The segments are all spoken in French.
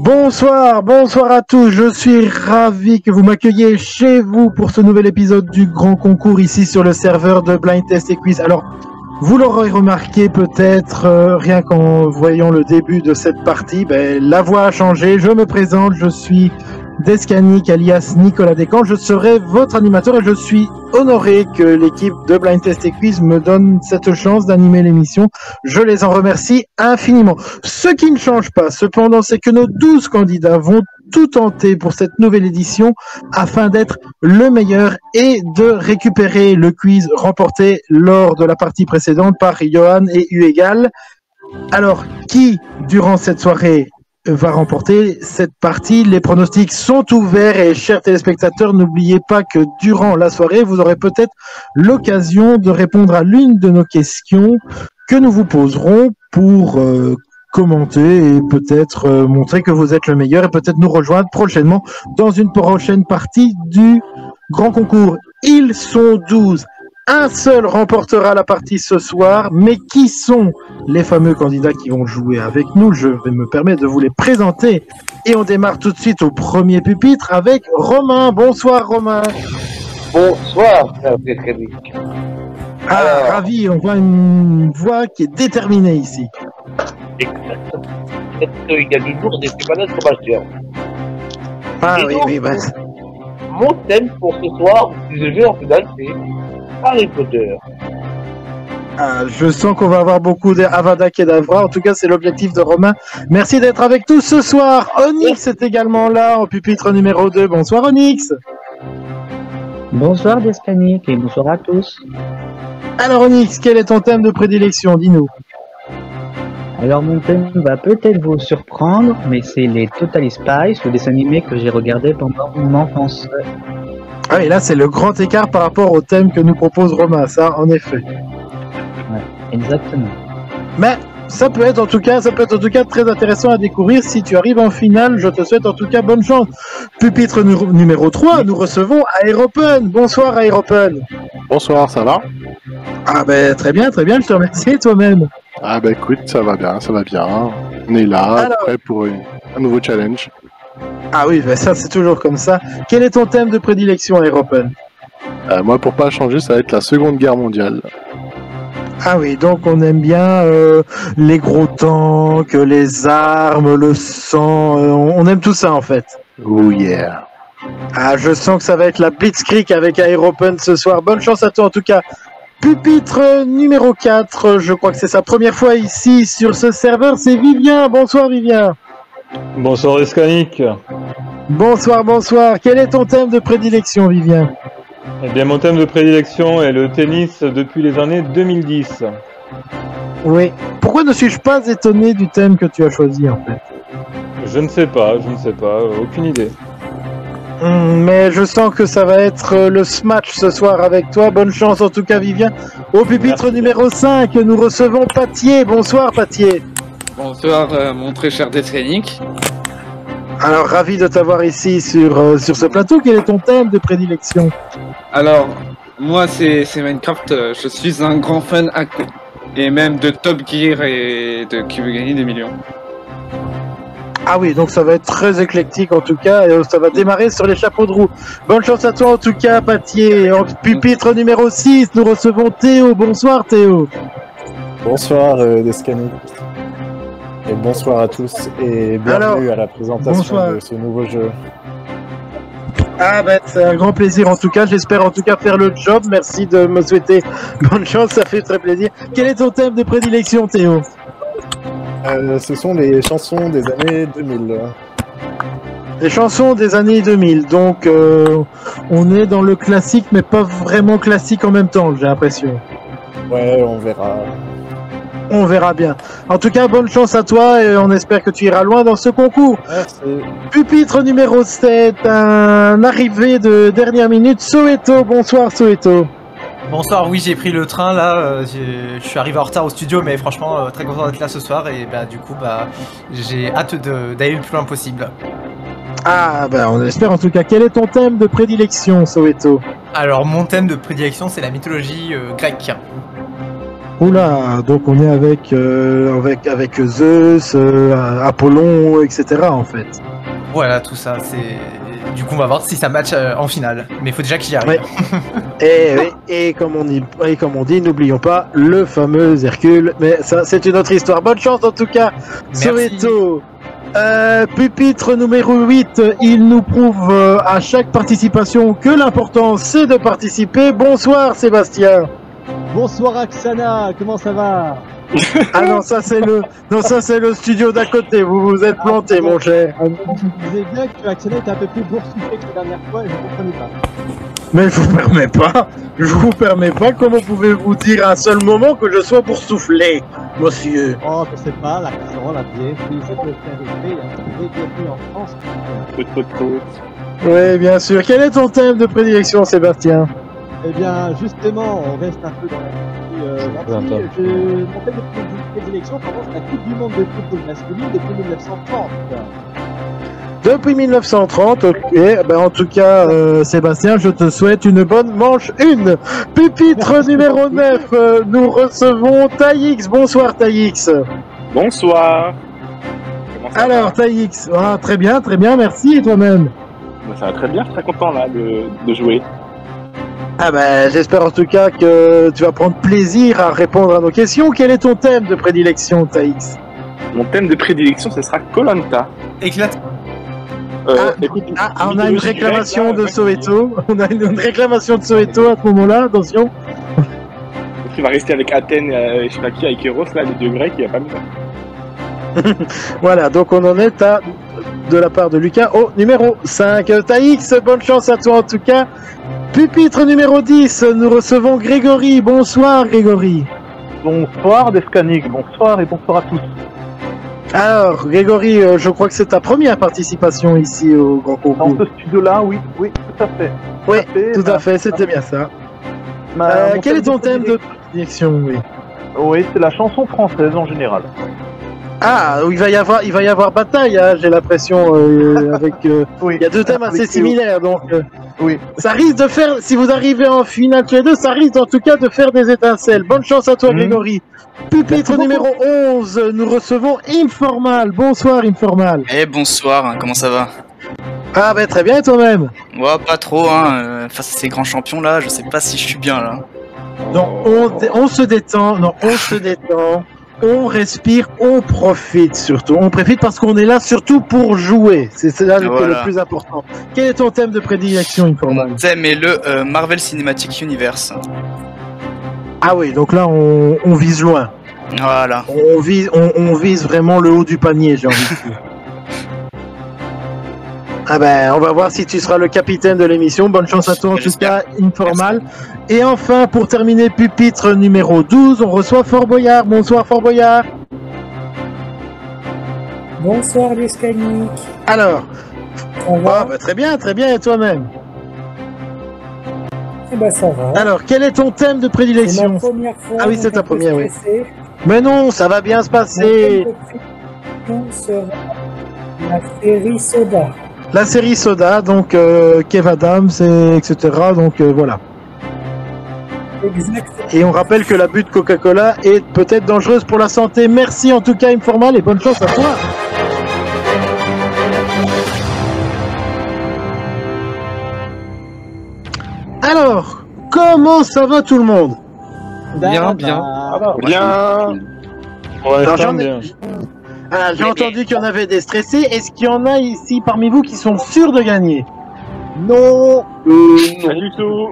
Bonsoir, bonsoir à tous. Je suis ravi que vous m'accueilliez chez vous pour ce nouvel épisode du grand concours ici sur le serveur de Blind Test et Quiz. Alors, vous l'aurez remarqué peut-être rien qu'en voyant le début de cette partie, la voix a changé. Je me présente, je suis Descanic alias Nicolas Descamps. Je serai votre animateur et je suis honoré que l'équipe de Blind Test et Quiz me donne cette chance d'animer l'émission. Je les en remercie infiniment. Ce qui ne change pas, cependant, c'est que nos 12 candidats vont tout tenter pour cette nouvelle édition afin d'être le meilleur et de récupérer le quiz remporté lors de la partie précédente par Johan et Uegal. Alors, qui, durant cette soirée, va remporter cette partie? Les pronostics sont ouverts et chers téléspectateurs, n'oubliez pas que durant la soirée, vous aurez peut-être l'occasion de répondre à l'une de nos questions que nous vous poserons pour commenter et peut-être montrer que vous êtes le meilleur et peut-être nous rejoindre prochainement dans une prochaine partie du grand concours. Ils sont 12. Un seul remportera la partie ce soir, mais qui sont les fameux candidats qui vont jouer avec nous? Je vais me permettre de vous les présenter. Et on démarre tout de suite au premier pupitre avec Romain. Bonsoir Romain. Bonsoir, Frédéric. Ah, ravi, on voit une voix qui est déterminée ici. Exactement. Il y a du jour des Stéphane Sébastien. Ah et oui, donc, oui, mon thème pour ce soir, si je vais en finale, c'est Harry Potter. Ah, je sens qu'on va avoir beaucoup d'Avada Kedavra. En tout cas, c'est l'objectif de Romain. Merci d'être avec nous ce soir. Onyx est également là en pupitre numéro 2. Bonsoir Onyx. Bonsoir Descanic et bonsoir à tous. Alors Onyx, quel est ton thème de prédilection? Dis-nous. Alors mon thème va peut-être vous surprendre, mais c'est les Totally Spies, le dessin animé que j'ai regardé pendant mon enfance. Ah et là c'est le grand écart par rapport au thème que nous propose Romain, ça en effet. Ouais, exactement. Mais ça peut être en tout cas très intéressant à découvrir. Si tu arrives en finale, je te souhaite en tout cas bonne chance. Pupitre numéro 3, nous recevons Aeropen. Bonsoir Aeropen. Bonsoir, ça va? Ah très bien, je te remercie toi-même. Ah écoute, ça va bien. On est là, Alors, prêt pour un nouveau challenge. Ah oui, ça c'est toujours comme ça. Quel est ton thème de prédilection Aeropen? Moi, pour pas changer, ça va être la Seconde Guerre mondiale. Ah oui, donc on aime bien les gros tanks, les armes, le sang, on aime tout ça en fait. Oh yeah. Ah, je sens que ça va être la Blitzkrieg avec Aeropen ce soir. Bonne chance à toi en tout cas. Pupitre numéro 4, je crois que c'est sa première fois ici sur ce serveur, c'est Vivien. Bonsoir Vivien. Bonsoir Descanic. Bonsoir. Quel est ton thème de prédilection Vivien? Eh bien mon thème de prédilection est le tennis depuis les années 2010. Oui. Pourquoi ne suis-je pas étonné du thème que tu as choisi en fait? Je ne sais pas, aucune idée. Mais je sens que ça va être le match ce soir avec toi. Bonne chance en tout cas Vivien. Au pupitre numéro 5, nous recevons Patier. Bonsoir Patier. Bonsoir mon très cher Descanic. Alors ravi de t'avoir ici sur ce plateau. Quel est ton thème de prédilection? Alors, moi c'est Minecraft, je suis un grand fan et même de Top Gear et de qui veut gagner des millions. Ah oui, donc ça va être très éclectique en tout cas, et ça va démarrer sur les chapeaux de roue. Bonne chance à toi en tout cas, Patier. En pupitre numéro 6, nous recevons Théo. Bonsoir Théo. Bonsoir Descanic. Et bonsoir à tous et bienvenue à la présentation de ce nouveau jeu. Ah c'est un grand plaisir en tout cas, j'espère en tout cas faire le job. Merci de me souhaiter bonne chance, ça fait très plaisir. Quel est ton thème de prédilection Théo? Ce sont les chansons des années 2000. Les chansons des années 2000, donc on est dans le classique mais pas vraiment classique en même temps, j'ai l'impression. Ouais, on verra. On verra bien. En tout cas, bonne chance à toi et on espère que tu iras loin dans ce concours. Merci. Pupitre numéro 7, un arrivé de dernière minute, Soweto. Bonsoir Soweto. Bonsoir, oui j'ai pris le train là, je suis arrivé en retard au studio mais franchement très content d'être là ce soir et du coup j'ai hâte d'aller le plus loin possible. Ah on espère en tout cas. Quel est ton thème de prédilection Soweto? Alors mon thème de prédilection c'est la mythologie grecque. Oula, donc on est avec Zeus, Apollon, etc. en fait. Voilà, tout ça, c'est... Du coup, on va voir si ça match en finale. Mais il faut déjà qu'il y arrive. Ouais. Et comme on dit, n'oublions pas le fameux Hercule. Mais ça, c'est une autre histoire. Bonne chance en tout cas, Soweto. Pupitre numéro 8, il nous prouve à chaque participation que l'important c'est de participer. Bonsoir Sébastien. Bonsoir Axana, comment ça va? Ah non, ça c'est le studio d'à côté, vous vous êtes planté mon cher. Je disais bien que Axana était un peu plus boursouflé que la dernière fois et je ne comprenais pas. Mais je vous permets pas, comment pouvez-vous dire à un seul moment que je sois boursouflé, monsieur? Oh, je sais pas, la casserole, la bière, c'est le faire élever, bienvenue en France. Oui, bien sûr. Quel est ton thème de prédilection, Sébastien? Eh bien, justement, on reste un peu dans la partie. Mon thème de prédilection, par contre, c'est la Coupe du monde de football masculine depuis 1930. Depuis 1930, ok. Ben, en tout cas, Sébastien, je te souhaite une bonne manche 1. Pupitre numéro 9, nous recevons Taïx. Bonsoir Taïx. Bonsoir. Alors Taïx, très bien, merci. Et toi-même? Ça va très bien, je suis très content là de jouer. Ah ben, j'espère en tout cas que tu vas prendre plaisir à répondre à nos questions. Quel est ton thème de prédilection, Taïx? Mon thème de prédilection, ce sera Koh-Lanta. Éclate. On a une réclamation de Soweto. On a une réclamation de Soweto à ce moment-là, attention. Donc, il va rester avec Athènes, je sais pas qui, avec Eros, là, les dieux grecs, il a pas mis ça. Voilà, donc on en est à, de la part de Lucas, au numéro 5. Taïx, bonne chance à toi en tout cas. Pupitre numéro 10, nous recevons Grégory. Bonsoir Grégory. Bonsoir Descanic, bonsoir et bonsoir à tous. Alors Grégory, je crois que c'est ta première participation ici au Grand Concours. Dans ce studio-là, oui, tout à fait. Oui, tout à fait, c'était bien ça. Quel est ton thème de prédilection? Oui, c'est la chanson française en général. Ah, il va y avoir bataille, hein, j'ai l'impression, avec... Il y a deux thèmes assez similaires, donc... Oui. Ça risque de faire, si vous arrivez en finale tous les deux, ça risque en tout cas de faire des étincelles. Bonne chance à toi, Grégory. Pupitre numéro 11, nous recevons Informal. Bonsoir, Informal. Bonsoir, comment ça va? Ah, ben très bien, et toi-même? Ouais, pas trop, face à ces grands champions là, je sais pas si je suis bien là. Non, on se détend, on respire, on profite surtout. On profite parce qu'on est là surtout pour jouer. C'est là le plus important. Quel est ton thème de prédilection, Informal? Mon thème est le Marvel Cinematic Universe. Ah oui, donc là on vise loin. Voilà. On vise vraiment le haut du panier, j'ai envie de dire. Ah ben, on va voir si tu seras le capitaine de l'émission. Bonne chance à toi en tout cas, Informal. Merci. Et enfin, pour terminer, pupitre numéro 12, on reçoit Fort Boyard. Bonsoir Fort Boyard. Bonsoir les Scanic. Alors, bah, très bien, et toi-même? Eh ben ça va. Alors, quel est ton thème de prédilection? C'est ma première fois. Ah oui, c'est ta première, oui. Mais non, ça va bien se passer. Sera la série Soda. La série Soda, donc Kev Adams, etc. Donc voilà. Exact. Et on rappelle que l'abus de Coca-Cola est peut-être dangereuse pour la santé. Merci en tout cas, Informal, et bonne chance à toi. Alors, comment ça va tout le monde? Bien. Bien. J'ai entendu qu'il y en avait des stressés. Est-ce qu'il y en a ici parmi vous qui sont sûrs de gagner? Non. Pas du tout.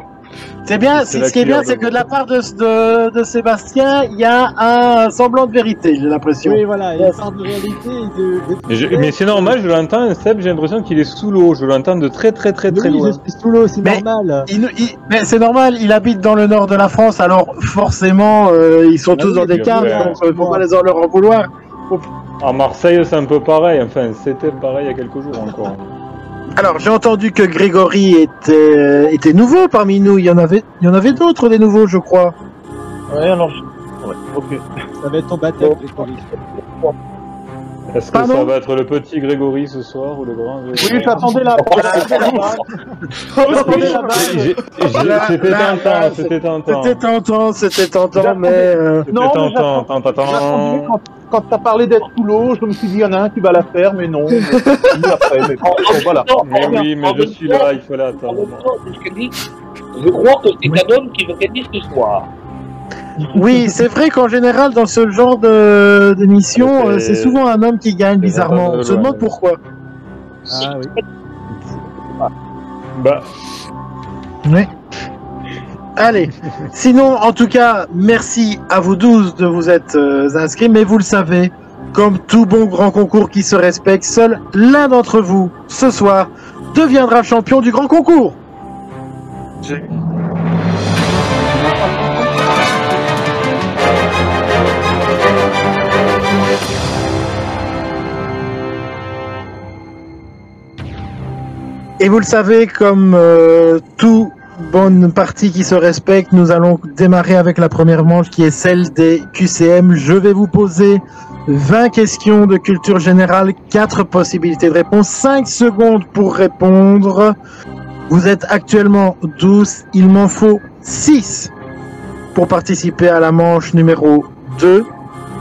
C'est bien, ce qui est bien, c'est que de la part de Sébastien, il y a un semblant de vérité, j'ai l'impression. Oui, voilà, il y a une sorte de réalité. Mais c'est normal, je l'entends, Seb, j'ai l'impression qu'il est sous l'eau, je l'entends de très loin. Je suis sous l'eau, c'est normal. Mais c'est normal, il habite dans le nord de la France, alors forcément, ils sont tous dans des caves, donc il ne faut pas leur en vouloir. À Marseille, c'est un peu pareil, enfin, c'était pareil il y a quelques jours encore. Alors, j'ai entendu que Grégory était nouveau parmi nous. Il y en avait d'autres, des nouveaux, je crois. Ouais, alors... Ouais, ok. Ça va être ton baptême, Grégory. Est-ce que ça va être le petit Grégory ce soir ou le grand Grégory? Oui, j'attendais la C'était tentant, mais... Non, tentant. Quand t'as parlé d'être sous l'eau, je me suis dit, il y en a un qui va la faire, mais non. Voilà. Mais oui, mais je suis là, il faut l'attendre. Je crois que c'est un homme qui veut gagner ce soir. Oui, c'est vrai qu'en général, dans ce genre d'émission, c'est souvent un homme qui gagne, bizarrement. On se demande pourquoi. Ah oui. Bah. Oui. Allez. Sinon, en tout cas, merci à vous 12 de vous être inscrits, mais vous le savez, comme tout bon grand concours qui se respecte, seul l'un d'entre vous, ce soir, deviendra champion du grand concours. Et vous le savez, comme tout bonne partie qui se respecte, nous allons démarrer avec la première manche qui est celle des QCM. Je vais vous poser 20 questions de culture générale, 4 possibilités de réponse, 5 secondes pour répondre. Vous êtes actuellement 12, il m'en faut 6 pour participer à la manche numéro 2.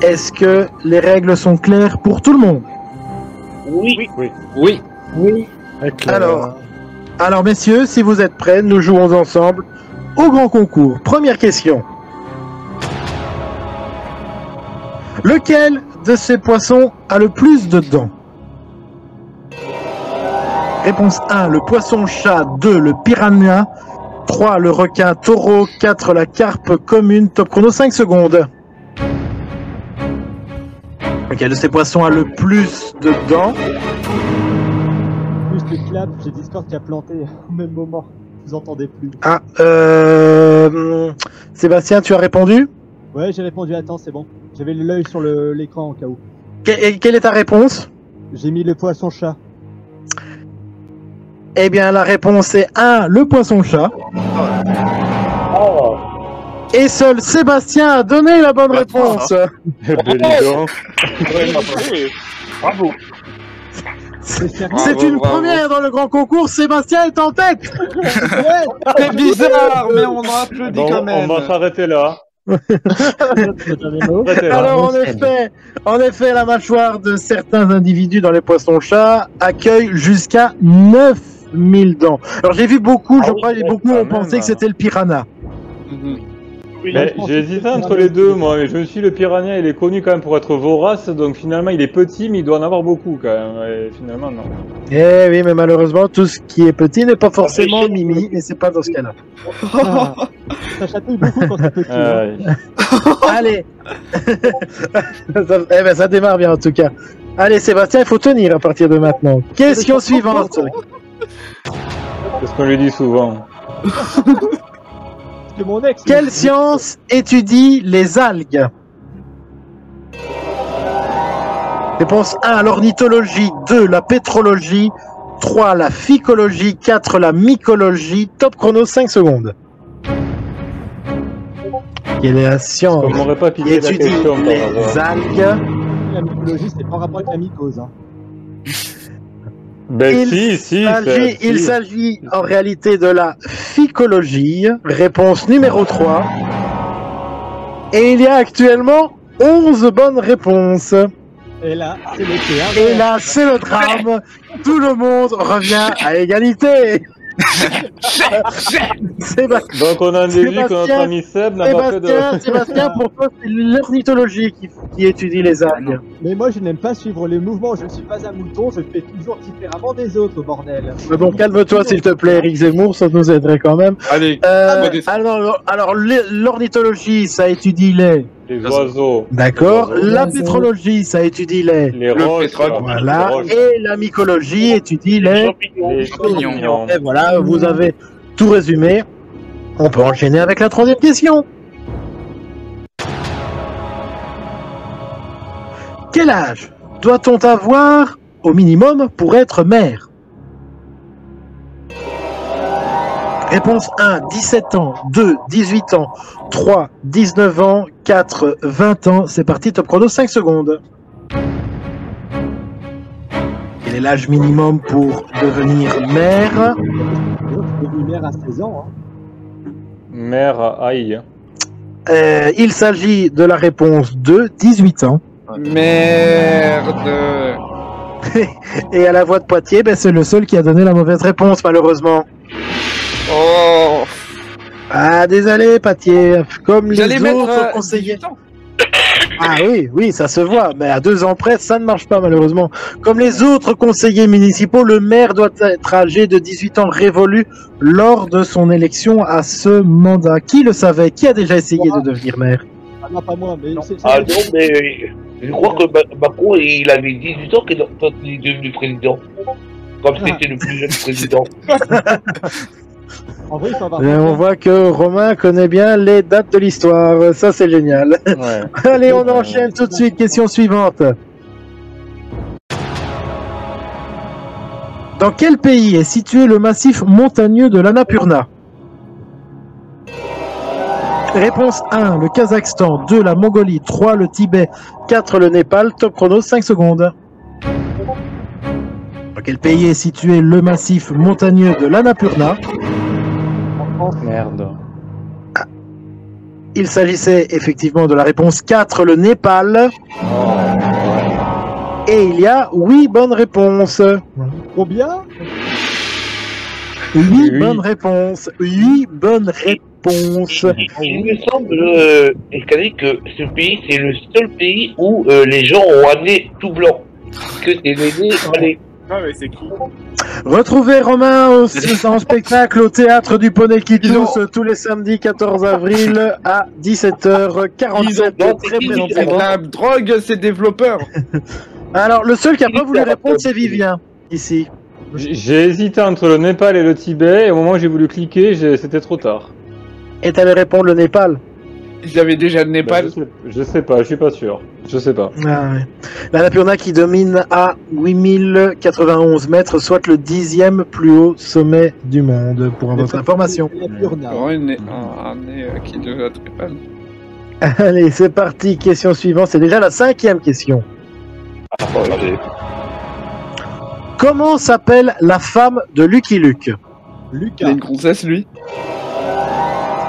Est-ce que les règles sont claires pour tout le monde? Oui. Oui. Alors messieurs, si vous êtes prêts, nous jouons ensemble au grand concours. Première question. Lequel de ces poissons a le plus de dents? Réponse 1, le poisson-chat. 2, le piranha. 3, le requin taureau. 4, la carpe commune. Top chrono, 5 secondes. Lequel de ces poissons a le plus de dents? Plus de clap, j'ai Discord qui a planté au même moment. Vous entendez plus. Ah, Sébastien, tu as répondu? Ouais, j'ai répondu. Attends, c'est bon. J'avais l'œil sur l'écran au cas où. Quelle est ta réponse? J'ai mis le poisson-chat. Eh bien, la réponse est 1, le poisson-chat. Oh. Et seul Sébastien a donné la bonne réponse. Bravo. C'est une première dans le grand concours. Sébastien est en tête. C'est bizarre, mais on en applaudit quand même. On va s'arrêter là. Alors en effet, la mâchoire de certains individus dans les poissons-chats accueille jusqu'à 9000 dents. Alors j'ai vu beaucoup, beaucoup ont pensé que c'était le piranha. J'ai hésité entre les deux, moi, mais je me suis dit, le piranha, il est connu quand même pour être vorace, donc finalement, il est petit, mais il doit en avoir beaucoup quand même, et finalement, non. Eh oui, mais malheureusement, tout ce qui est petit n'est pas forcément Mimi, et c'est pas dans ce cas-là. Ça chatouille beaucoup quand c'est petit. Allez. Ça démarre bien en tout cas. Allez Sébastien, il faut tenir à partir de maintenant. Question suivante. C'est ce qu'on lui dit souvent. Quelle science étudie les algues? Réponse 1, l'ornithologie. 2, la pétrologie. 3, la phycologie. 4, la mycologie. Top chrono, 5 secondes. Quelle est la science qui étudie les algues? La mycologie, c'est pas en rapport avec la mycose. Hein. Ben il s'agit en réalité de la phycologie. Réponse numéro 3. Et il y a actuellement 11 bonnes réponses. Et là, c'est le théâtre. Et là, c'est le drame. Tout le monde revient à égalité. Donc on a déduit que notre ami Seb n'a pas fait de... Sébastien, pour toi, c'est l'ornithologie qui étudie les algues. Mais moi, je n'aime pas suivre les mouvements. Je ne suis pas un mouton. Je fais toujours différemment des autres, bordel. Bon, calme-toi, s'il te plaît, Eric Zemmour. Ça nous aiderait quand même. Allez. Alors l'ornithologie, ça étudie les oiseaux. D'accord. La pétrologie, ça étudie les roches. Voilà. Et la mycologie étudie les champignons. Et voilà, vous avez tout résumé. On peut enchaîner avec la troisième question. Quel âge doit-on avoir au minimum pour être maire? Réponse 1, 17 ans. 2, 18 ans. 3, 19 ans. 4, 20 ans. C'est parti, top chrono, 5 secondes. Quel est l'âge minimum pour devenir maire? Je suis maire à 16 ans. Hein. Maire, aïe. Il s'agit de la réponse de 18 ans. Merde. Et à la voix de Poitiers, ben, c'est le seul qui a donné la mauvaise réponse, malheureusement. Oh. Ah, désolé, Poitiers. Comme les J'allais mettre autres conseillers. Ah oui, ça se voit. Mais à 2 ans près, ça ne marche pas, malheureusement. Comme les autres conseillers municipaux, le maire doit être âgé de 18 ans révolu lors de son élection à ce mandat. Qui le savait? Qui a déjà essayé de devenir maire? Ah non, pas moi, mais Ah non, mais je crois que Macron, il avait 18 ans quand il est devenu président. Comme c'était le plus jeune président. En vrai, il faut avoir... Et on voit que Romain connaît bien les dates de l'histoire. Ça, c'est génial. Ouais. Allez, on enchaîne tout de suite. Question suivante. Dans quel pays est situé le massif montagneux de l'Annapurna? Réponse 1, le Kazakhstan. 2, la Mongolie. 3, le Tibet. 4, le Népal. Top chrono, 5 secondes. Dans quel pays est situé le massif montagneux de l'Annapurna? Merde. Il s'agissait effectivement de la réponse 4, le Népal. Et il y a 8 bonnes réponses. Combien? 8 bonnes réponses. 8 bonnes réponses. Il me semble, Escalier, que ce pays, c'est le seul pays où les gens ont un nez tout blanc. Que c'est les nez allés. Ah, mais c'est qui? Retrouvez Romain en spectacle au théâtre du Poney qui tousse tous les samedis 14 avril à 17h47. Très présentement. La drogue, c'est développeur. Alors, le seul qui n'a pas voulu répondre, c'est Vivien, ici. J'ai hésité entre le Népal et le Tibet, et au moment où j'ai voulu cliquer, c'était trop tard. Et t'allais répondre le Népal? Ils avaient déjà le Népal. Bah, je sais pas, je suis pas sûr. Je sais pas. Ah, ouais. L'Annapurna qui domine à 8091 mètres, soit le 10e plus haut sommet du monde, pour votre information. Un nez qui devait être Népal. Allez, c'est parti. Question suivante. C'est déjà la 5e question. Comment s'appelle la femme de Lucky Luke? Lucas. Il a une grossesse, lui.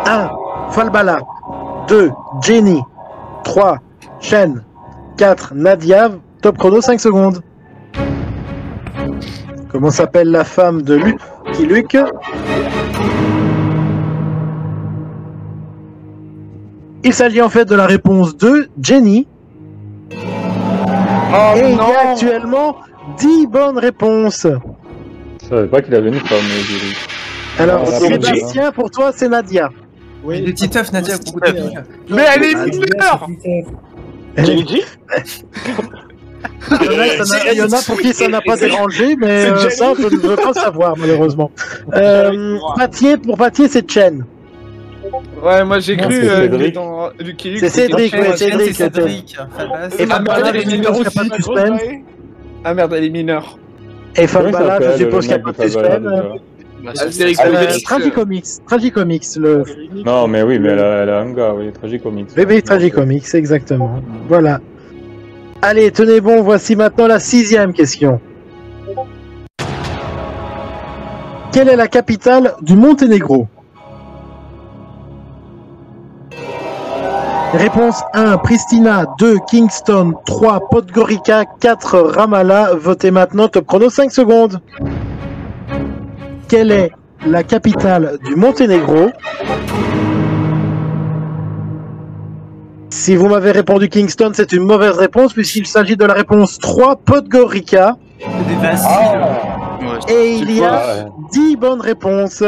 1. Falbala. 2. Jenny. 3. Chen. 4. Nadia. Top chrono, 5 secondes. Comment s'appelle la femme de Lucky Luke? Il s'agit en fait de la réponse 2, Jenny. Oh, et il y non. a actuellement 10 bonnes réponses. Je savais pas qu'il avait une femme, Julie. Alors, Ah, Sébastien, pour toi, c'est Nadia. Oui. Des petits teufs, Nadia, beaucoup de teufs. Mais elle est mineure. Il y en a pour qui ça n'a pas dérangé, mais ça, je ne veux pas savoir, malheureusement. Pour Pathier, c'est Chen. Ouais, moi j'ai cru Cédric. dans Lucky Luke. C'est Cédric, ouais, Cédric. Cédric. Et Falbala, elle est mineure aussi. Ah merde, elle est mineure. Et Falbala, je suppose qu'il n'y a pas de suspense. Tragicomics, le... Non, mais oui, mais elle a un gars, oui, Tragicomics. Bébé Tragicomics, exactement. Voilà. Allez, tenez bon, voici maintenant la 6e question. Quelle est la capitale du Monténégro? Réponse 1, Pristina. 2, Kingston. 3, Podgorica. 4, Ramallah. Votez maintenant, top chrono, 5 secondes. Quelle est la capitale du Monténégro? Si vous m'avez répondu Kingston, c'est une mauvaise réponse puisqu'il s'agit de la réponse 3, Podgorica. Et il y a 10 bonnes réponses.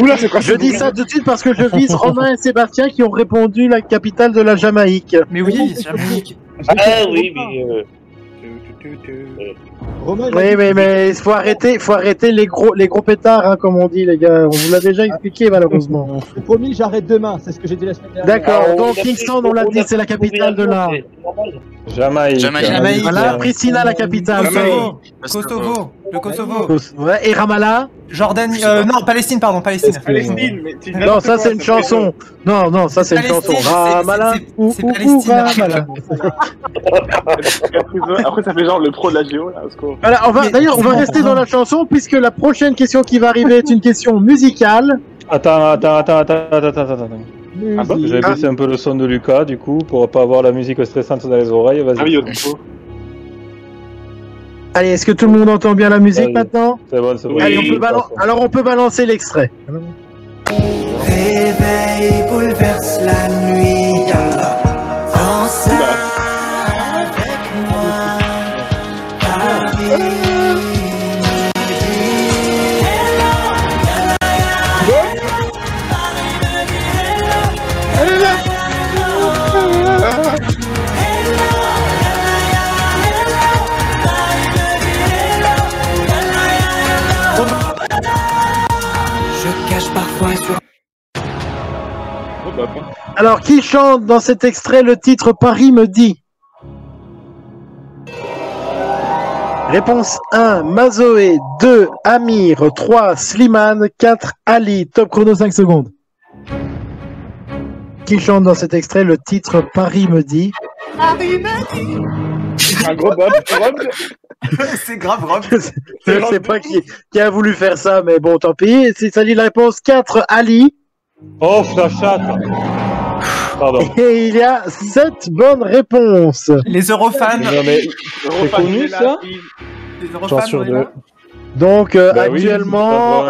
Oula, c'est quoi? Je dis ça tout de suite parce que je vise Romain et Sébastien qui ont répondu la capitale de la Jamaïque. Mais oui, Jamaïque. Ah oui, mais... Romain, Oui, mais il faut arrêter les gros pétards, hein, comme on dit, les gars. On vous l'a déjà expliqué, malheureusement. j'ai promis, j'arrête demain, c'est ce que j'ai dit la semaine dernière. D'accord, donc Kingston, on l'a dit, c'est la capitale de l'art. Jamaïque. Jamaïque. Voilà, Pristina, la capitale. Kosovo. Le Kosovo. Ouais, et Ramallah? Jordanie. Non, Palestine, pardon, Palestine. Palestine, mais tu Non, ça c'est une chanson. Non, ça c'est une chanson. Ramallah ou Ramallah. Après, ça fait genre le pro de la géo, là. Voilà, on va rester dans la chanson puisque la prochaine question qui va arriver est une question musicale. Attends. J'avais baissé un peu le son de Lucas, du coup, pour pas avoir la musique stressante dans les oreilles. Vas-y. Ah oui, Allez, est-ce que tout le monde entend bien la musique maintenant? C'est bon, c'est bon. Allez, alors on peut balancer l'extrait. Réveil bouleverse la nuit. Danse avec moi. Alors, qui chante dans cet extrait le titre Paris me dit? Réponse 1, Mazoé. 2, Amir. 3, Slimane. 4, Ali. Top chrono 5 secondes. Qui chante dans cet extrait le titre Paris me dit? Paris me dit. Un gros Bob. C'est grave, Rob. Je sais pas qui a voulu faire ça, mais bon, tant pis. Ça dit la réponse 4, Ali. Oh, la chatte. Pardon. Et il y a 7 bonnes réponses. Les Eurofans. Non, mais c'est connu ça? Les Eurofans, Donc oui, actuellement,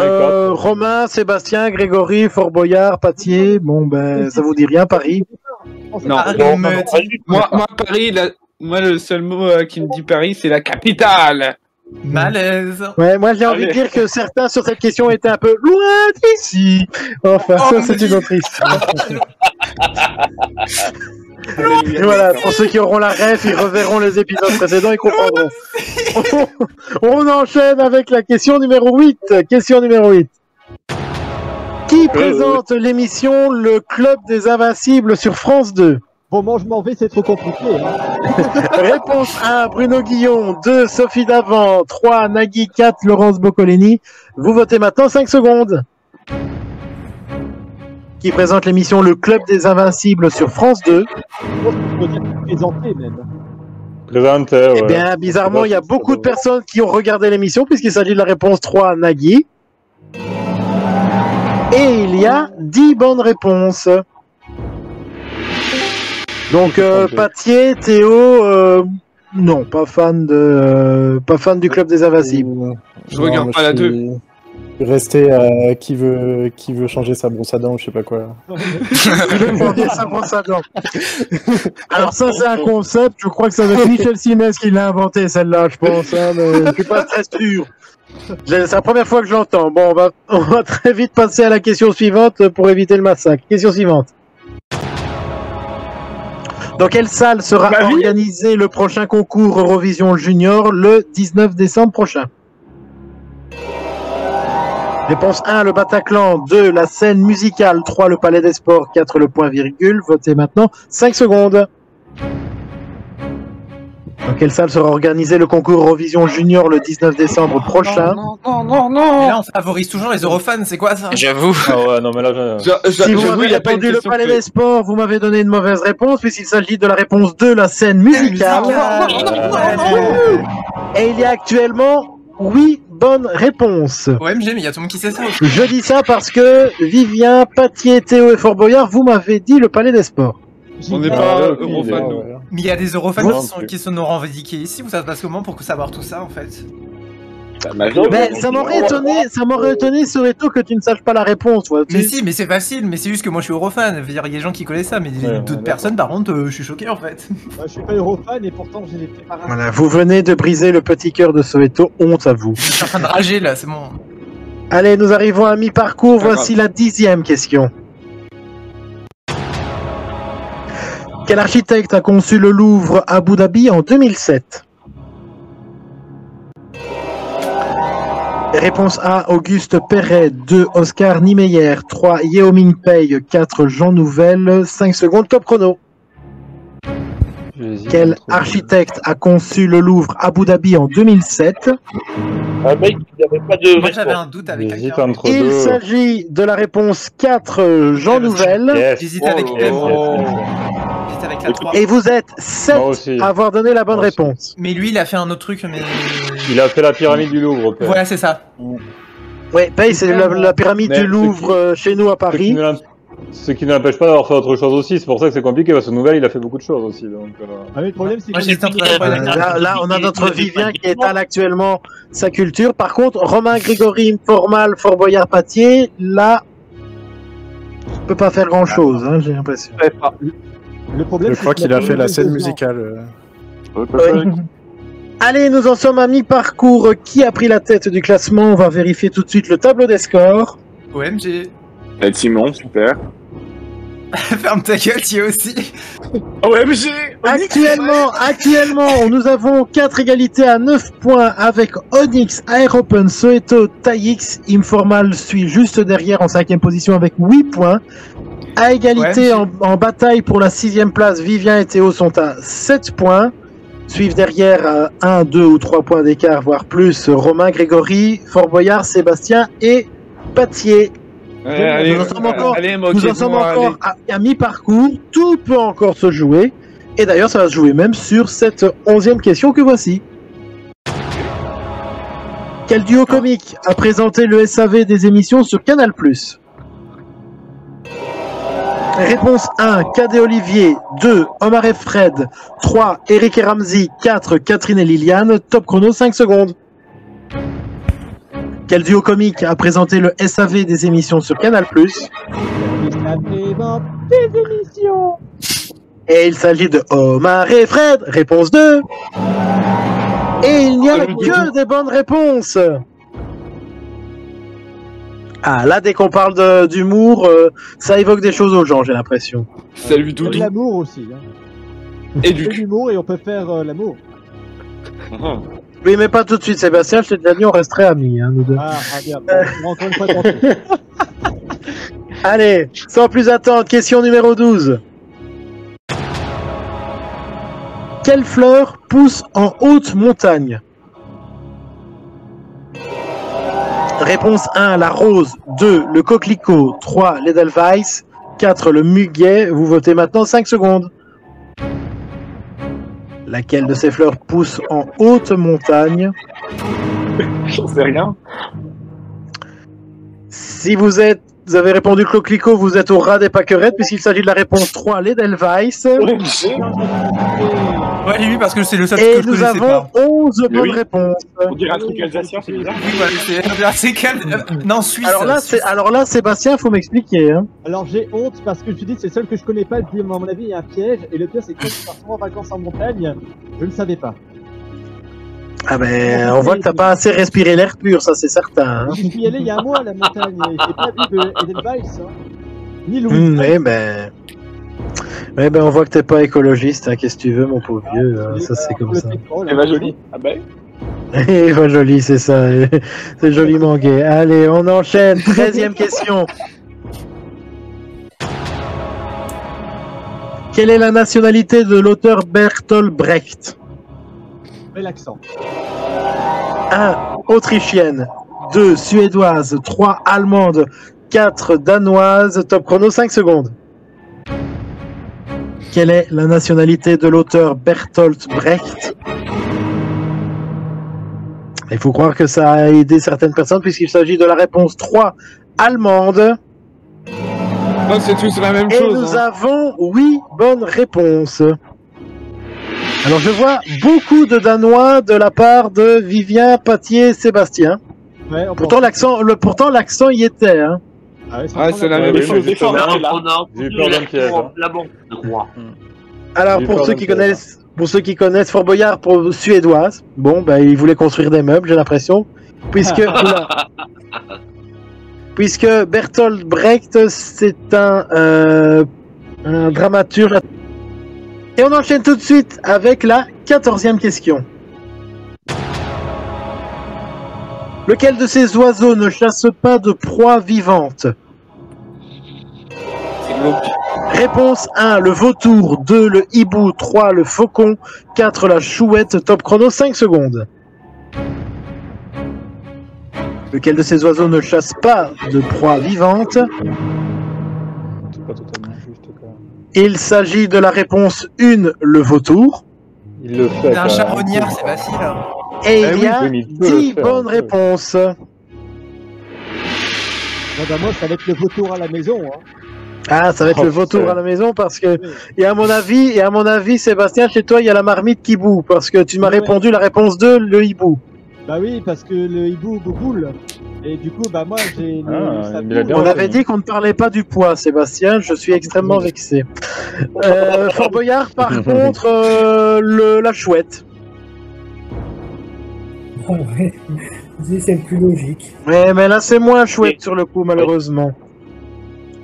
Romain, Sébastien, Grégory, Fort Boyard, Patier, bon ben ça vous dit rien, Paris? Non, moi Paris, moi le seul mot qui me dit Paris, c'est la capitale. Malaise. Ouais, moi j'ai envie de dire que certains sur cette question étaient un peu loin d'ici. Enfin, ça c'est une autre histoire. Et voilà, pour ceux qui auront la ref, ils reverront les épisodes précédents et comprendront. On enchaîne avec la question numéro 8. Question numéro 8. Qui présente l'émission Le Club des Invincibles sur France 2? Bon, moi je m'en vais, c'est trop compliqué. Réponse 1, Bruno Guillon. 2, Sophie Davant. 3, Nagui. 4, Laurence Boccolini. Vous votez maintenant 5 secondes. Qui présente l'émission Le Club des Invincibles sur France 2. Présenté même. Présenté, ouais. Eh bien, bizarrement, il y a beaucoup de personnes qui ont regardé l'émission puisqu'il s'agit de la réponse 3, Nagui. Et il y a 10 bonnes réponses. Donc, Patier, Théo, non, pas fan du Club des Invincibles. Je regarde pas la 2. Rester à qui veut changer sa brosse à dents ou je sais pas quoi. Sa brosse à dents. Alors ça c'est un concept, je crois que ça va être Michel Simès qui l'a inventé celle-là, je pense, hein, mais je suis pas très sûr. C'est la première fois que je l'entends. Bon, on va très vite passer à la question suivante pour éviter le massacre. Question suivante. Dans quelle salle sera organisé le prochain concours Eurovision Junior le 19 décembre prochain? Réponse 1, le Bataclan. 2, la scène musicale. 3, le Palais des Sports. 4, le point virgule. Votez maintenant 5 secondes. Dans quelle salle sera organisé le concours Eurovision Junior le 19 décembre prochain? Non. Mais là, on favorise toujours les Eurofans, c'est quoi ça? J'avoue. Ah ouais, non, mais là, si vous avez attendu le Palais des Sports, vous m'avez donné une mauvaise réponse, puisqu'il s'agit de la réponse 2, la scène musicale. Et il y a actuellement 8 bonnes réponses. OMG, mais il y a tout le monde qui sait ça. Je dis ça parce que Vivien, Patier, Théo et Fort Boyard, vous m'avez dit le Palais des Sports. On n'est pas Eurofans, nous. Mais il y a des Eurofans qui sont revendiqués ici, ou ça se passe comment pour savoir tout ça en fait? Ben, ça m'aurait étonné, Soreto, que tu ne saches pas la réponse. Ouais. Mais si, mais c'est facile, mais c'est juste que moi je suis Eurofan. Il y a des gens qui connaissent ça, mais d'autres personnes, par contre, je suis choqué en fait. Je suis pas Eurofan et pourtant j'ai les préparations. Voilà, vous venez de briser le petit cœur de Soweto, honte à vous. Je suis en train de rager là, c'est bon. Allez, nous arrivons à mi-parcours, voici la 10e question. Quel architecte a conçu le Louvre à Abu Dhabi en 2007? Réponse A, Auguste Perret. 2, Oscar Niemeyer. 3, Yeo Ming Pei. 4, Jean Nouvel. 5 secondes, top chrono. Quel architecte a conçu le Louvre Abu Dhabi en 2007? Un mec qui n'avait pas de. Moi j'avais un doute avec J'hésite quelqu'un. entre Il deux. s'agit de la réponse 4, Jean Nouvel. Yes. J'hésite avec Oh, M. oh. J'hésite avec la 3. Et vous êtes 7 Moi aussi. à avoir donné la bonne Moi aussi. réponse. Mais lui il a fait un autre truc, mais. Il a fait la pyramide du Louvre. Père. Voilà, c'est ça. Ouais, Paye, c'est la pyramide Mais du Louvre chez nous à Paris. Ce qui ne l'empêche pas d'avoir fait autre chose aussi. C'est pour ça que c'est compliqué parce que Nouvel, il a fait beaucoup de choses aussi. Donc, Ah, mais le problème, c'est Moi, que j'étais en train de- Là, on a notre Vivien qui étale actuellement sa culture. Par contre, Romain Grégory, Formal, Fort Boyard Patier, là, on peut pas faire grand chose, hein, j'ai l'impression. le problème, Je crois qu'il a fait la scène musicale. Allez, nous en sommes à mi-parcours. Qui a pris la tête du classement? On va vérifier tout de suite le tableau des scores. OMG. Simon, super. Ferme ta gueule, tu y es aussi. OMG. Actuellement, nous avons 4 égalités à 9 points avec Onyx, Aeropen, Soeto, Taïx. Informal suit juste derrière en 5e position avec 8 points. À égalité en bataille pour la 6e place, Vivien et Théo sont à 7 points. Suivent derrière à 1, 2 ou 3 points d'écart, voire plus, Romain, Grégory, Fort Boyard, Sébastien et Patier. Nous en sommes encore à mi-parcours, tout peut encore se jouer. Et d'ailleurs, ça va se jouer même sur cette 11e question que voici. Quel duo comique a présenté le SAV des émissions sur Canal+? Réponse 1, Cadet Olivier. 2, Omar et Fred. 3, Eric et Ramsey. 4, Catherine et Liliane. Top chrono, 5 secondes. Quel duo comique a présenté le SAV des émissions sur Canal+? des émissions. Et il s'agit de Omar et Fred. Réponse 2. Et il n'y a que des bonnes réponses. Ah, là, dès qu'on parle d'humour, ça évoque des choses aux gens, j'ai l'impression. Salut Et de Doudou. l'amour aussi. Hein. Et du cul. l'humour et on peut faire l'amour. Oui, mais pas tout de suite, Sébastien, je t'ai déjà dit, on resterait amis, hein, nous deux. Ah, bien. On va encore une fois tenter. Allez, sans plus attendre, question numéro 12. Quelle fleur pousse en haute montagne? Réponse 1, la rose. 2, le coquelicot. 3, l'Edelweiss. 4, le muguet. Vous votez maintenant 5 secondes. Laquelle de ces fleurs pousse en haute montagne? J'en sais rien. Si vous avez répondu coquelicot, vous êtes au ras des pâquerettes, puisqu'il s'agit de la réponse 3, l'Edelweiss. Ouais, lui, parce que c'est le seul Et que je nous connaissais avons pas. 11 bonnes réponses. On dirait un truc alsacien, c'est bizarre. Oui, voilà, c'est quel... Non, Suisse. Alors là, Sébastien, faut m'expliquer. Hein. Alors j'ai honte parce que je te dis c'est le seul que je connais pas. Et puis à mon avis il y a un piège. Et le pire c'est que quand je pars souvent en vacances en montagne, je ne savais pas. Ah ben, on voit que t'as pas assez respiré l'air pur, ça c'est certain. Hein. Je suis y aller il y a un mois à la montagne. Et j'ai pas vu de Edelweiss. Hein. Ni Louis. Mais ben, on voit que t'es pas écologiste. Hein. Qu'est-ce que tu veux, mon pauvre vieux? Ça c'est comme ça. Eva Jolie. Ah ben. Eva Jolie, c'est ça. C'est joliment gay. Allez, on enchaîne. 13e question. Quelle est la nationalité de l'auteur Bertolt Brecht? Bel accent. 1. Autrichienne. 2. Suédoise. 3. Allemande. 4. Danoise. Top chrono, 5 secondes. Quelle est la nationalité de l'auteur Bertolt Brecht? Il faut croire que ça a aidé certaines personnes puisqu'il s'agit de la réponse 3, allemande. Non, c'est tous la même Et chose. nous avons 8 bonnes réponses. Alors je vois beaucoup de Danois de la part de Vivien, Patier, Sébastien. Ouais, pourtant l'accent y était. Hein. Ah, c'est la même chose. J'ai eu peur d'un piège. Alors pour ceux qui connaissent Fort Boyard pour suédoise, bon ben ils voulaient construire des meubles, j'ai l'impression, puisque Bertolt Brecht c'est un dramaturge. Et on enchaîne tout de suite avec la 14e question. Lequel de ces oiseaux ne chasse pas de proie vivante? Réponse 1, le vautour. 2, le hibou. 3, le faucon. 4, la chouette. Top chrono, 5 secondes. Lequel de ces oiseaux ne chasse pas de proie vivante? C'est pas totalement juste quand même. Il s'agit de la réponse 1, le vautour. Il le fait. C'est un charognard, c'est facile. Et Ah il oui, y a oui, mais il peut le 10 faire, bonnes il peut. réponses. Moi, ça va être le vautour à la maison. Hein. Ah, ça va être Oh, le vautour putain. à la maison parce que, et à mon avis, Sébastien, chez toi, il y a la marmite qui boue parce que tu m'as Ouais. répondu la réponse 2, le hibou. Bah oui, parce que le hibou bouboule. Et du coup, bah moi, j'ai le... Ah, ça il a boule. bien On retenu. avait dit qu'on ne parlait pas du poids, Sébastien. Je suis extrêmement vexé. Fort Boyard, par contre, la chouette. Ah ouais, c'est le plus logique. Ouais, mais là, c'est moins chouette sur le coup, malheureusement.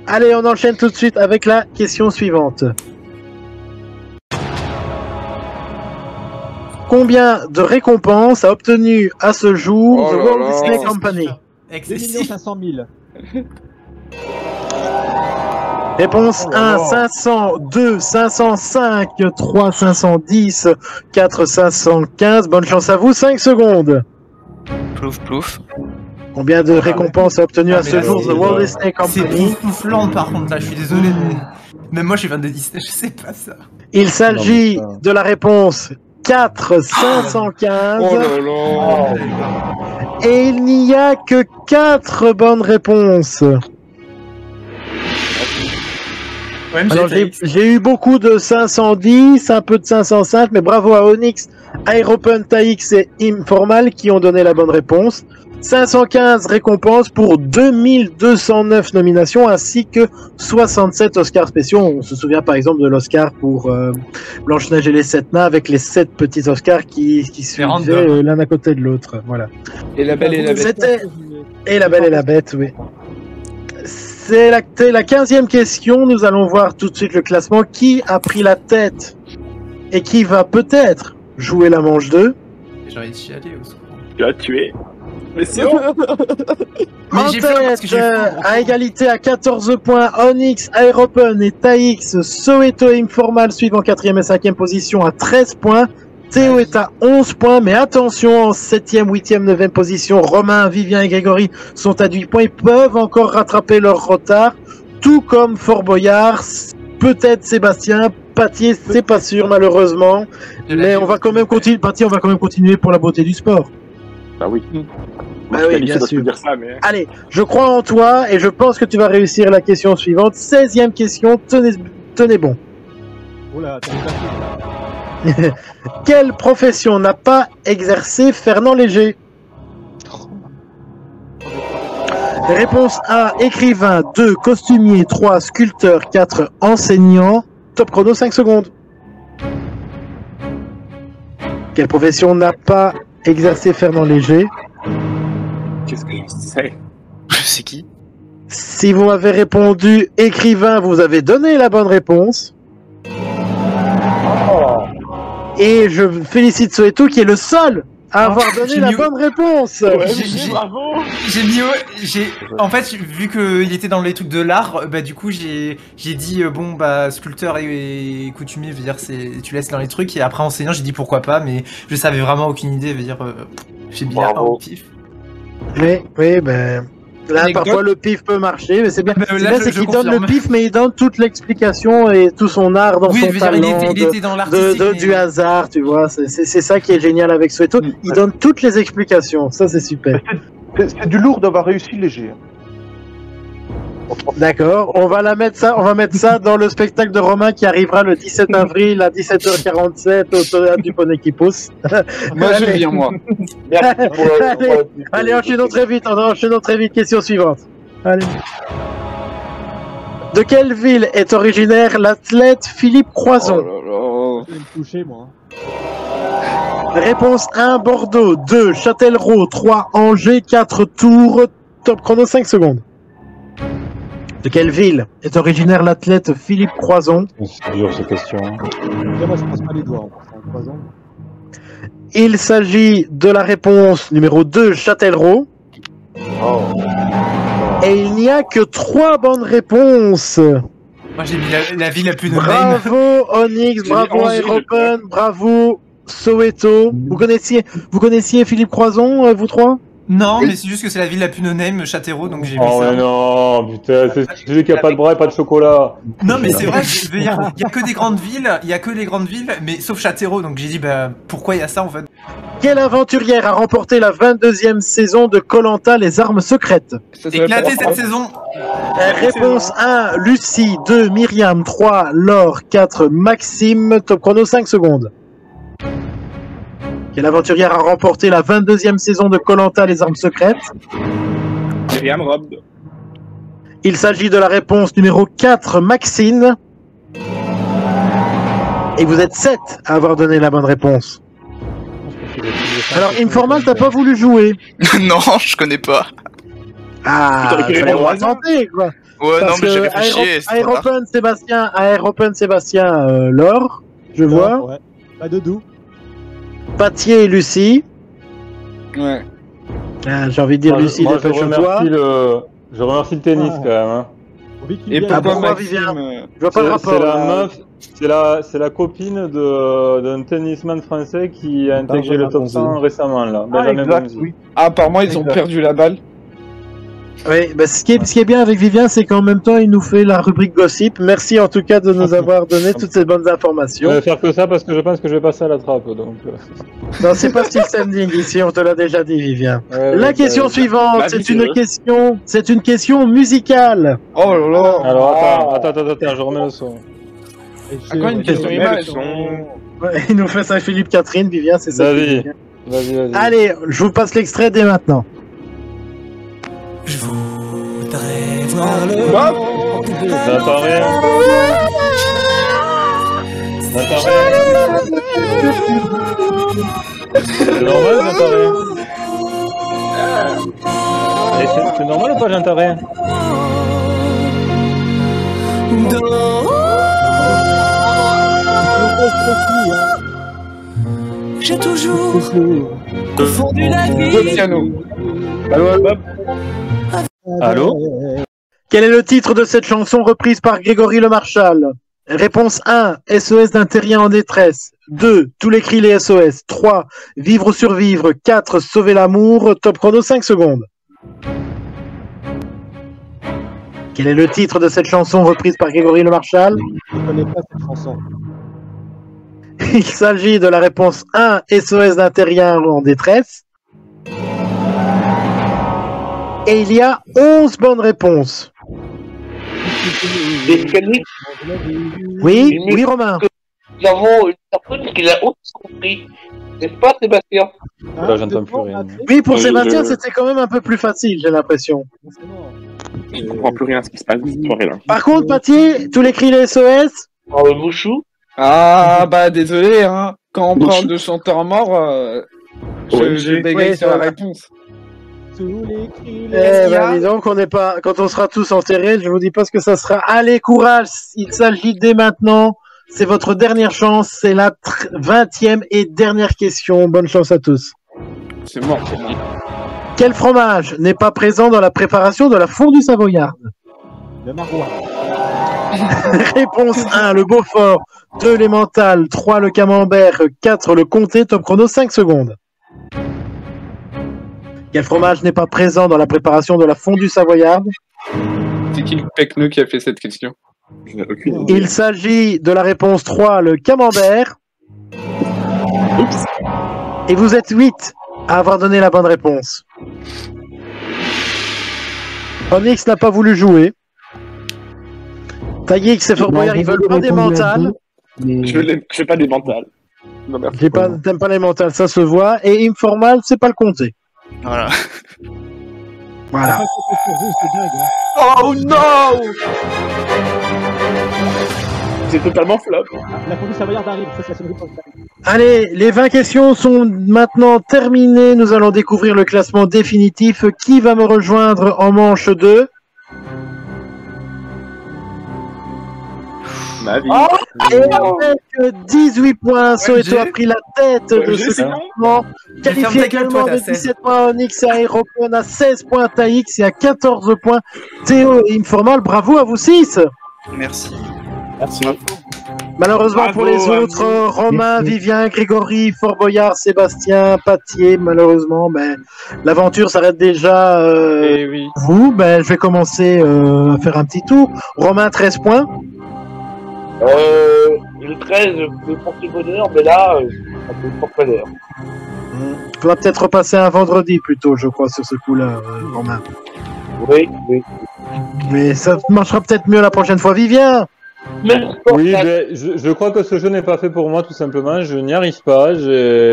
Allez, on enchaîne tout de suite avec la question suivante. Combien de récompenses a obtenu à ce jour Oh The là Walt là. Disney Company? 2 Excessif. 500 000. Réponse 1, 500, 2, 505, 3, 510, 4, 515. Bonne chance à vous, 5 secondes. Plouf, plouf. Combien de récompenses a obtenu à ce là, jour c'est- The Walt Disney C'est Company? pouflant par contre là, je suis désolé, mais même moi je suis fan de Disney, je sais pas ça. Il s'agit Non, mais ça- de la réponse 4, 515. Oh là là. Et il n'y a que 4 bonnes réponses. Alors j'ai eu beaucoup de 510, un peu de 505, mais bravo à Onyx, Aeropen, Taix et Informal qui ont donné la bonne réponse. 515 récompenses pour 2209 nominations ainsi que 67 Oscars spéciaux. On se souvient par exemple de l'Oscar pour Blanche-Neige et les 7 nains avec les 7 petits Oscars qui suivaient random. l'un à côté de l'autre. Voilà. Et la belle et la bête. C'était... Et la belle et la bête, oui. C'est la 15e question. Nous allons voir tout de suite le classement. Qui a pris la tête et qui va peut-être jouer la manche 2? J'ai envie de chialer au secours. Tu as tué. Mais c'est Mais En j'ai peur parce que tête, j'ai faim. à égalité à 14 points, Onyx, Aeropen et Taix, Soweto et Informal suivent en 4e et 5e position à 13 points. Théo est à 11 points, mais attention, en 7e, 8e, 9e position, Romain, Vivien et Grégory sont à 8 points. Ils peuvent encore rattraper leur retard, tout comme Fort Boyard, peut-être Sébastien, Patier, c'est pas sûr malheureusement. Mais on va quand même continuer, Patier, on va quand même continuer pour la beauté du sport. Bah oui. Bah oui, bien sûr. Dire ça, mais... Allez, je crois en toi et je pense que tu vas réussir la question suivante. 16e question, tenez bon. Oula, t'as Quelle profession n'a pas exercé Fernand Léger? Réponse A, écrivain. 2, costumier. 3, sculpteur. 4, enseignant. Top chrono, 5 secondes. Quelle profession n'a pas exercé Fernand Léger? Qu'est-ce que je sais? Je sais qui. Si vous m'avez répondu écrivain, vous avez donné la bonne réponse. Et je félicite Soweto qui est le seul à avoir donné la bonne réponse. En fait, vu qu'il était dans les trucs de l'art, bah du coup j'ai dit bon bah sculpteur et coutumier, veut dire tu laisses dans les trucs, et après enseignant j'ai dit pourquoi pas, mais je savais vraiment aucune idée, veut dire j'ai mis un au pif. Oui, ben là Anecdote. parfois le pif peut marcher, mais c'est bien. Là, C'est bien, je c'est qu'il donne confirme. le pif, mais il donne toute l'explication et tout son art dans Oui, son je veux dire, talent. il était dans l'artistique, mais- du hasard, tu vois. C'est ça qui est génial avec Soweto. Il donne toutes les explications. Ça, c'est super. C'est du lourd d'avoir réussi léger. D'accord, on va mettre ça dans le spectacle de Romain qui arrivera le 17 avril à 17h47 au théâtre du Poney qui pousse. Moi, je Allez. viens, moi. Merci pour Allez, enchaînons très vite, question suivante. Allez. De quelle ville est originaire l'athlète Philippe Croison? Je vais me coucher, moi. Réponse 1, Bordeaux. 2, Châtellerault. 3, Angers. 4, Tours. Top chrono, 5 secondes. De quelle ville est originaire l'athlète Philippe Croison? C'est dur ces questions. Là, moi, je passe pas les doigts. En 3 ans. Il s'agit de la réponse numéro 2, Châtellerault. Et il n'y a que 3 bonnes réponses. Moi j'ai mis la ville la plus no-name. Bravo Onyx, bravo Aeropen, bravo Soweto. Vous connaissiez Philippe Croison, vous trois? Non, mais c'est juste que c'est la ville la plus no-name, Châtellerault, donc j'ai mis Oh ça. mais non, putain, c'est celui qui a pas de bras et pas de chocolat. Non, mais c'est vrai, il y a que des grandes villes, mais sauf Châtellerault, donc j'ai dit, bah, pourquoi il y a ça en fait? Quelle aventurière a remporté la 22e saison de Koh-Lanta, les armes secrètes? Éclaté cette saison. Réponse 1, Lucie. 2, Myriam. 3, Laure. 4, Maxime. Top chrono, 5 secondes. Quelle aventurière a remporté la 22e saison de Koh-Lanta, les armes secrètes? Myriam Rob. Il s'agit de la réponse numéro 4, Maxine. Et vous êtes 7 à avoir donné la bonne réponse. Alors, Informal, t'as pas voulu jouer? Non, je connais pas. Ah, on va tenter, quoi. Ouais, parce non, mais j'ai réfléchi. Aeropen Sébastien, Laure, je vois. Ouais. Pas de doux. Patier et Lucie. Ouais. Ah, j'ai envie de dire, Lucie, dépêche-toi. Je remercie le tennis quand même. Hein. Et pourquoi Maxime, je vois pas le rapport. C'est la meuf, c'est la copine d'un tennisman français qui a intégré le top 100 récemment là. Apparemment ils ont perdu la balle. Oui, bah, ce qui est bien avec Vivien, c'est qu'en même temps, il nous fait la rubrique gossip. Merci en tout cas de nous avoir donné toutes ces bonnes informations. Je vais faire que ça parce que je pense que je vais passer à la trappe. Donc... Non, c'est pas style standing ici, on te l'a déjà dit, Vivien. La question suivante, c'est une question musicale. Oh là là. Alors attends, je remets le son. Encore une question image. Ouais, il nous fait ça Philippe Catherine, Vivien, c'est ça. Vas-y. Allez, je vous passe l'extrait dès maintenant. Je voudrais voir le J'entends rien. C'est normal, j'entends rien. C'est normal ou pas, j'entends rien? J'ai toujours confondu la vie. Allô? Quel est le titre de cette chanson reprise par Grégory Le Marchal? Réponse 1, SOS d'un terrien en détresse. 2, tous les cris les SOS. 3, vivre ou survivre. 4, sauver l'amour. Top chrono, 5 secondes. Quel est le titre de cette chanson reprise par Grégory Le Marchal? Je ne connais pas cette chanson. Il s'agit de la réponse 1, SOS d'un terrien en détresse. Et il y a 11 bonnes réponses. Oui, Romain. Nous avons une personne qui l'a aussi compris. N'est-ce pas, Sébastien? Là, j'entends plus rien. Oui, pour Sébastien, c'était quand même un peu plus facile, j'ai l'impression. Je comprends plus rien à ce qui se passe cette soirée-là. Par contre, Patty, tous les cris les SOS? Bouchou? Ah, bah désolé, hein. Quand on parle de chanteurs morts, je bégaye sur la réponse. Tous les cris, disons qu'on n'est pas, quand on sera tous enterrés, je vous dis pas ce que ça sera. Allez, courage, il s'agit dès maintenant. C'est votre dernière chance, c'est la 20e et dernière question. Bonne chance à tous. C'est mort. Quel fromage n'est pas présent dans la préparation de la fondue savoyarde? Le maroilles. Réponse 1, le Beaufort. 2, l'Emmental. 3, le Camembert. 4, le Comté. Top chrono, 5 secondes. Quel fromage n'est pas présent dans la préparation de la fondue savoyarde? C'est qui le pecneux qui a fait cette question? Il s'agit de la réponse 3, le Camembert. Oups. Et vous êtes 8 à avoir donné la bonne réponse. Onyx n'a pas voulu jouer. Taïx et Fort Boyard, ils veulent pas des mentales. Je fais pas des mentales. T'aimes pas les mentales, ça se voit. Et Informal, c'est pas le comté. Voilà. Voilà. Oh non! C'est totalement flop. La fondue savoyarde arrive, ça c'est la sonnerie postale. Allez, les 20 questions sont maintenant terminées. Nous allons découvrir le classement définitif. Qui va me rejoindre en manche 2? Ma vie. Et avec 18 points, Soweto a pris la tête de ce classement. Qualifié également de 17 points, Onyx et Aeropen à 16 points, Taïx et à 14 points, Théo et Informal. Bravo à vous 6. Merci. Merci. Malheureusement pour les autres, Romain, Vivien, Grégory, Fort Boyard, Sébastien, Patier, malheureusement, l'aventure s'arrête déjà. Vous, je vais commencer à faire un petit tour. Romain, 13 points. Le 13, le porte-bonheur, mais là, ça peut pas bonheur. Il faudra peut-être repasser un vendredi plutôt, je crois, sur ce coup-là, Romain. Oui. Mais ça marchera peut-être mieux la prochaine fois. Vivien! Oui, je crois que ce jeu n'est pas fait pour moi, tout simplement. Je n'y arrive pas.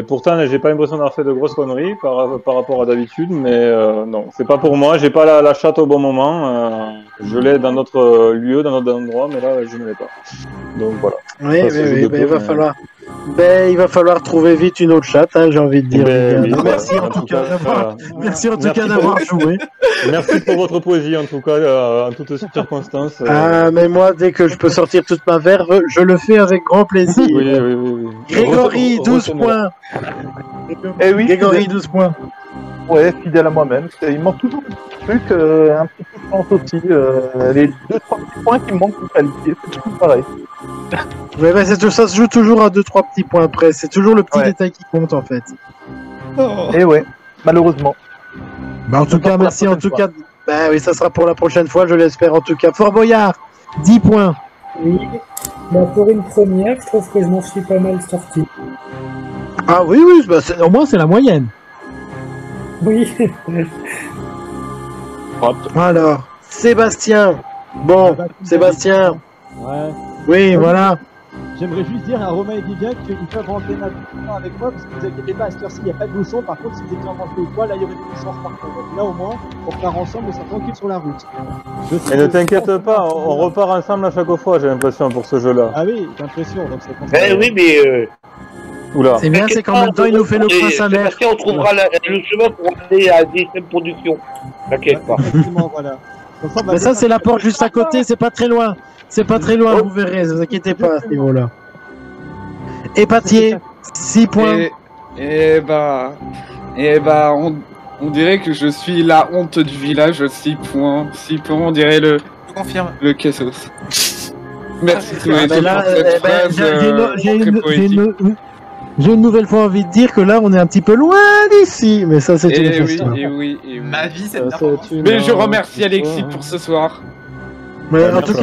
Pourtant, j'ai pas l'impression d'avoir fait de grosses conneries par rapport à d'habitude, mais non, c'est pas pour moi. J'ai pas la chatte au bon moment. Je l'ai dans notre lieu, dans notre endroit, mais là, je ne l'ai pas. Donc voilà. Oui, il va falloir trouver vite une autre chatte, hein, j'ai envie de dire. Merci en tout cas d'avoir joué. Merci pour votre poésie, en tout cas, en toutes circonstances. Mais moi, dès que je peux sortir toute ma verve, je le fais avec grand plaisir. Oui. Grégory, 12 points. Grégory, 12 points. Ouais, fidèle à moi-même. Il manque toujours un petit truc, un petit peu de chance aussi. Les 2-3 petits points qui me manquent pour qualifier, c'est toujours pareil. Ça se joue toujours à 2-3 petits points près. C'est toujours le petit détail qui compte en fait. Et ouais, malheureusement. En tout cas, merci en tout cas. Oui, ça sera pour la prochaine fois, je l'espère en tout cas. Fort Boyard, 10 points. Oui, pour une première, je trouve que je m'en suis pas mal sorti. Ah oui, au moins c'est la moyenne. Oui. Alors, Sébastien. Bon, Sébastien. Ouais. Oui, voilà. J'aimerais juste dire à Romain et Vivien qu'ils peuvent rentrer maintenant avec moi, parce que ne vous inquiétez pas, à cette heure-ci, il n'y a pas de bouchon. Par contre, si vous étiez en rentré ou quoi, là, il y aurait des bouchons par contre. Donc là, au moins, on part ensemble, on sera tranquille sur la route. Mais ne t'inquiète pas, on repart ensemble à chaque fois, j'ai l'impression, pour ce jeu-là. Ah oui, j'ai l'impression, donc c'est pour ça. Oui, mais... Oula. C'est bien, c'est qu'en même temps, il nous fait le prince à l'air. On trouvera le chemin pour aller à DSM Production. T'inquiète pas. Voilà. Mais ça, c'est la porte juste à côté, c'est pas très loin. C'est pas très loin, vous verrez, ne vous inquiétez pas à ce niveau-là. Et Patier, 6 points. On dirait que je suis la honte du village, 6 points. 6 points, on dirait le Cassos. Merci. J'ai une nouvelle fois envie de dire que là, on est un petit peu loin d'ici, mais ça, c'est une question. Ma vie, c'est Mais je remercie Alexis pour ce soir. Mais en tout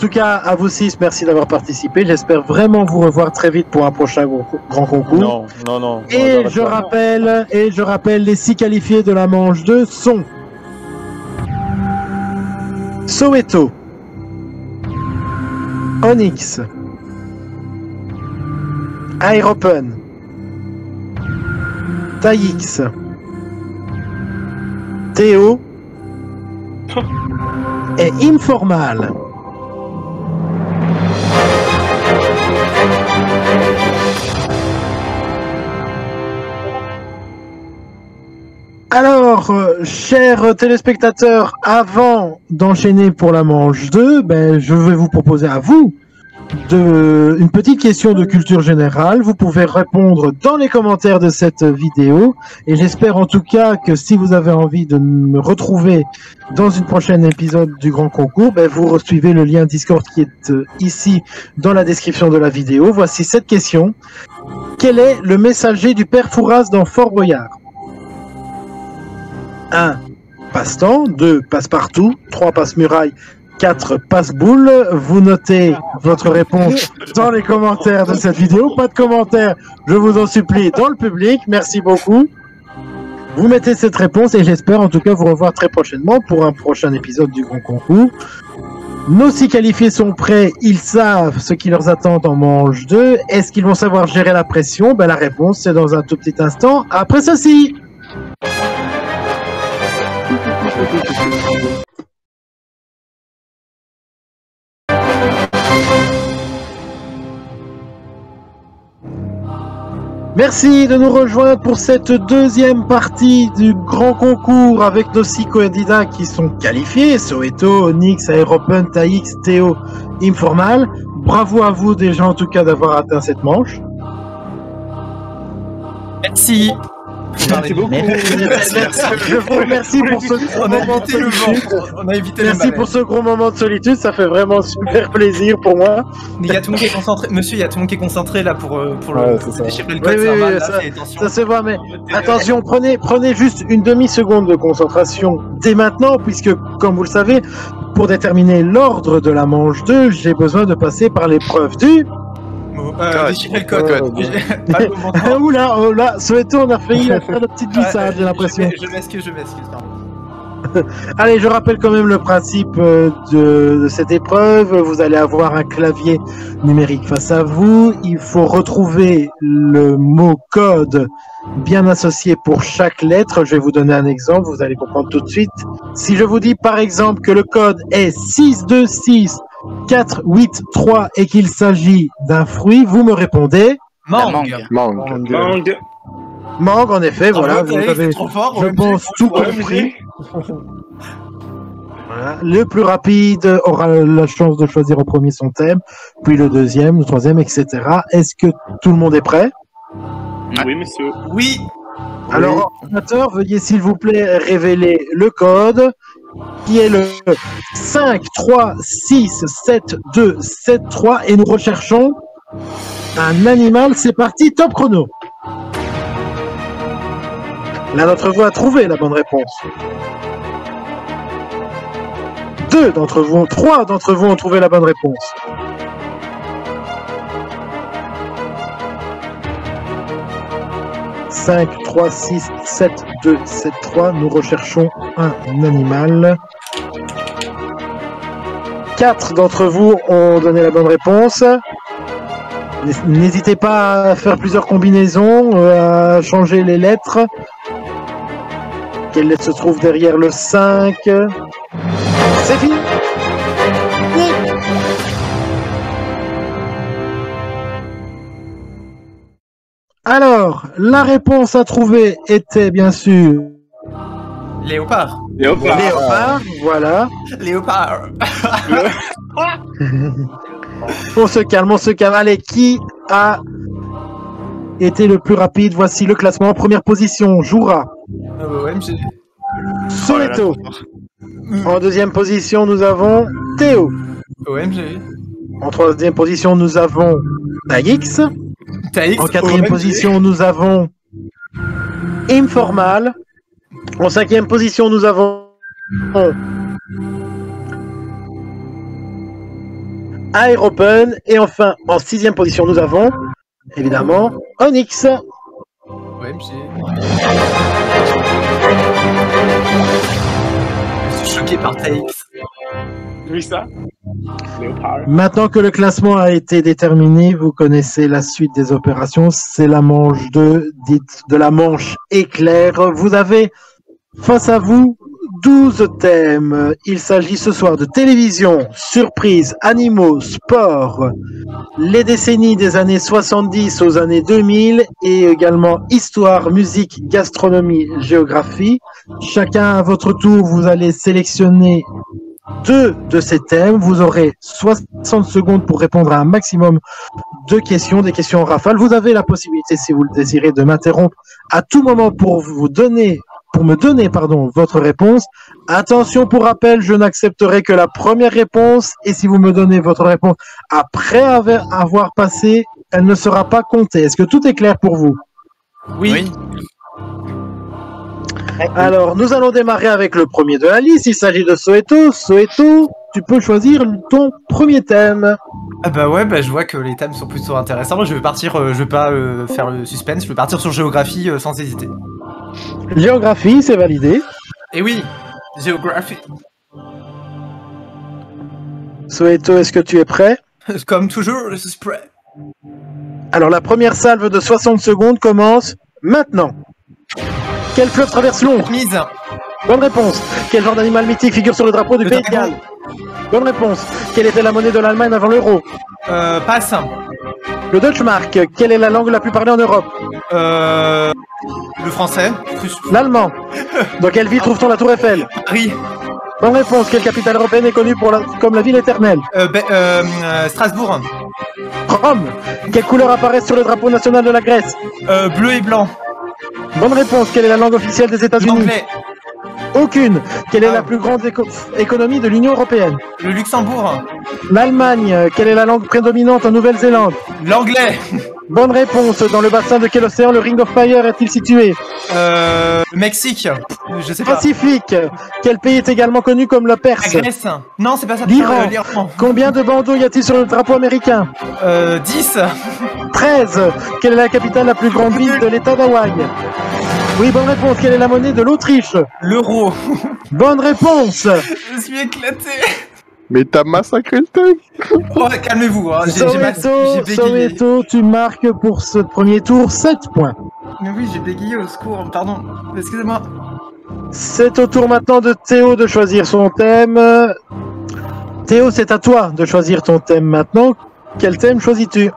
cas, à vous 6, merci d'avoir participé. J'espère vraiment vous revoir très vite pour un prochain grand concours. Non. Et je rappelle, les 6 qualifiés de la manche 2 sont Soweto, Onyx, Aeropen, Taïx, Théo et Informal. Alors, chers téléspectateurs, avant d'enchaîner pour la manche 2, je vais vous proposer à vous une petite question de culture générale. Vous pouvez répondre dans les commentaires de cette vidéo. Et j'espère en tout cas que si vous avez envie de me retrouver dans une prochaine épisode du Grand Concours, vous suivez le lien Discord qui est ici dans la description de la vidéo. Voici cette question. Quel est le messager du père Fouras dans Fort Boyard? 1. Passe-temps. 2. Passe-partout. 3. Passe-muraille. 4. Passe-boule. Vous notez votre réponse dans les commentaires de cette vidéo. Pas de commentaires, je vous en supplie, dans le public. Merci beaucoup. Vous mettez cette réponse et j'espère en tout cas vous revoir très prochainement pour un prochain épisode du Grand Concours. Nos 6 qualifiés sont prêts, ils savent ce qui leur attend en manche 2. Est-ce qu'ils vont savoir gérer la pression? La réponse c'est dans un tout petit instant, après ceci. Merci de nous rejoindre pour cette deuxième partie du grand concours avec nos 6 candidats qui sont qualifiés, Soweto, Onyx, Aeropen, Taïx, Théo, Informal. Bravo à vous déjà en tout cas d'avoir atteint cette manche. Merci. Merci beaucoup. Je vous remercie pour ce gros moment de solitude. On a évité Merci pour ce gros moment de solitude, ça fait vraiment super plaisir pour moi. Mais il y a tout le monde qui est concentré. Monsieur, il y a tout le monde qui est concentré là pour déchiffrer le code. Ça se voit, mais attention, prenez juste une demi-seconde de concentration dès maintenant, puisque, comme vous le savez, pour déterminer l'ordre de la manche 2, j'ai besoin de passer par l'épreuve du... déchiffrer le code. Oula, Soweto, on a failli faire notre petite glissade, j'ai l'impression. Je m'excuse, pardon. Allez, je rappelle quand même le principe de cette épreuve. Vous allez avoir un clavier numérique face à vous. Il faut retrouver le mot code bien associé pour chaque lettre. Je vais vous donner un exemple, vous allez comprendre tout de suite. Si je vous dis par exemple que le code est 626 483 et qu'il s'agit d'un fruit, vous me répondez mangue. Mangue, en effet, voilà, vous avez, je pense, tout compris. Voilà. Le plus rapide aura la chance de choisir au premier son thème, puis le deuxième, le troisième, etc. Est-ce que tout le monde est prêt? Oui, monsieur. Oui. Alors, ordinateur, veuillez s'il vous plaît révéler le code, qui est le 5, 3, 6, 7, 2, 7, 3, et nous recherchons un animal. C'est parti, top chrono. Là, notre voix a trouvé la bonne réponse. 3 d'entre vous ont trouvé la bonne réponse. « 5, 3, 6, 7, 2, 7, 3. Nous recherchons un animal. 4 d'entre vous ont donné la bonne réponse. N'hésitez pas à faire plusieurs combinaisons, à changer les lettres. Quelle lettre se trouve derrière le 5? C'est fini. Alors, la réponse à trouver était bien sûr... Léopard. Léopard, voilà. Léopard. On se calme. Allez, qui a été le plus rapide? Voici le classement. En première position, Jura. OMG. Soweto. En deuxième position, nous avons Théo. OMG. En troisième position, nous avons Taïx. En quatrième position, nous avons Informal. En cinquième position, nous avons Aeropen. Et enfin, en sixième position, nous avons, évidemment, Onyx. OMG. Je suis choqué par TX. Oui, ça. Léopard. Maintenant que le classement a été déterminé, vous connaissez la suite des opérations. C'est la manche 2, dite de la manche éclair. Vous avez face à vous 12 thèmes. Il s'agit ce soir de télévision, surprise, animaux, sport, les décennies des années 70 aux années 2000 et également histoire, musique, gastronomie, géographie. Chacun à votre tour, vous allez sélectionner 2 de ces thèmes. Vous aurez 60 secondes pour répondre à un maximum de questions, des questions en rafale. Vous avez la possibilité, si vous le désirez, de m'interrompre à tout moment pour me donner votre réponse. Attention, pour rappel, je n'accepterai que la première réponse et si vous me donnez votre réponse après avoir passé, elle ne sera pas comptée. Est-ce que tout est clair pour vous? Oui. Alors, nous allons démarrer avec le premier de la liste. Il s'agit de Soweto. Soweto, tu peux choisir ton premier thème. Ah bah ouais, je vois que les thèmes sont plutôt intéressants. Je vais partir, je vais pas faire le suspense, je vais partir sur géographie sans hésiter. Géographie, c'est validé. Et oui, géographie. Soweto, est-ce que tu es prêt? Comme toujours, je suis prêt. Alors, la première salve de 60 secondes commence maintenant. Quel fleuve traverse Londres? Mise. Bonne réponse. Quel genre d'animal mythique figure sur le drapeau du Pays de Galles? Bonne réponse. Quelle était la monnaie de l'Allemagne avant l'euro? Passe. Le Deutschmark. Quelle est la langue la plus parlée en Europe? Le français. L'allemand. Dans quelle ville trouve-t-on la Tour Eiffel? Paris. Bonne réponse. Quelle capitale européenne est connue comme la ville éternelle? Strasbourg. Rome. Quelle couleur apparaît sur le drapeau national de la Grèce? Bleu et blanc. Bonne réponse. Quelle est la langue officielle des États-Unis? L'anglais. Aucune. Quelle est la plus grande économie de l'Union européenne? Le Luxembourg. L'Allemagne. Quelle est la langue prédominante en Nouvelle-Zélande? L'anglais. Bonne réponse. Dans le bassin de quel océan le Ring of Fire est-il situé? Le Mexique. Je sais pas. Pacifique. Quel pays est également connu comme la Perse? La Grèce. Non, c'est pas ça. L'Iran. Combien de bandeaux y a-t-il sur le drapeau américain? 10. 13. Quelle est la capitale la plus grande ville de l'État d'Hawaï? Oui, bonne réponse. Quelle est la monnaie de l'Autriche? L'euro. Bonne réponse. Je suis éclaté. Mais t'as massacré le thème. Oh, calmez-vous. Hein. J'ai bégayé. Soweto, tu marques pour ce premier tour 7 points. Mais oui, j'ai bégayé, au secours. Pardon. Excusez-moi. C'est au tour maintenant de Théo de choisir son thème. Théo, c'est à toi de choisir ton thème maintenant. Quel thème choisis-tu?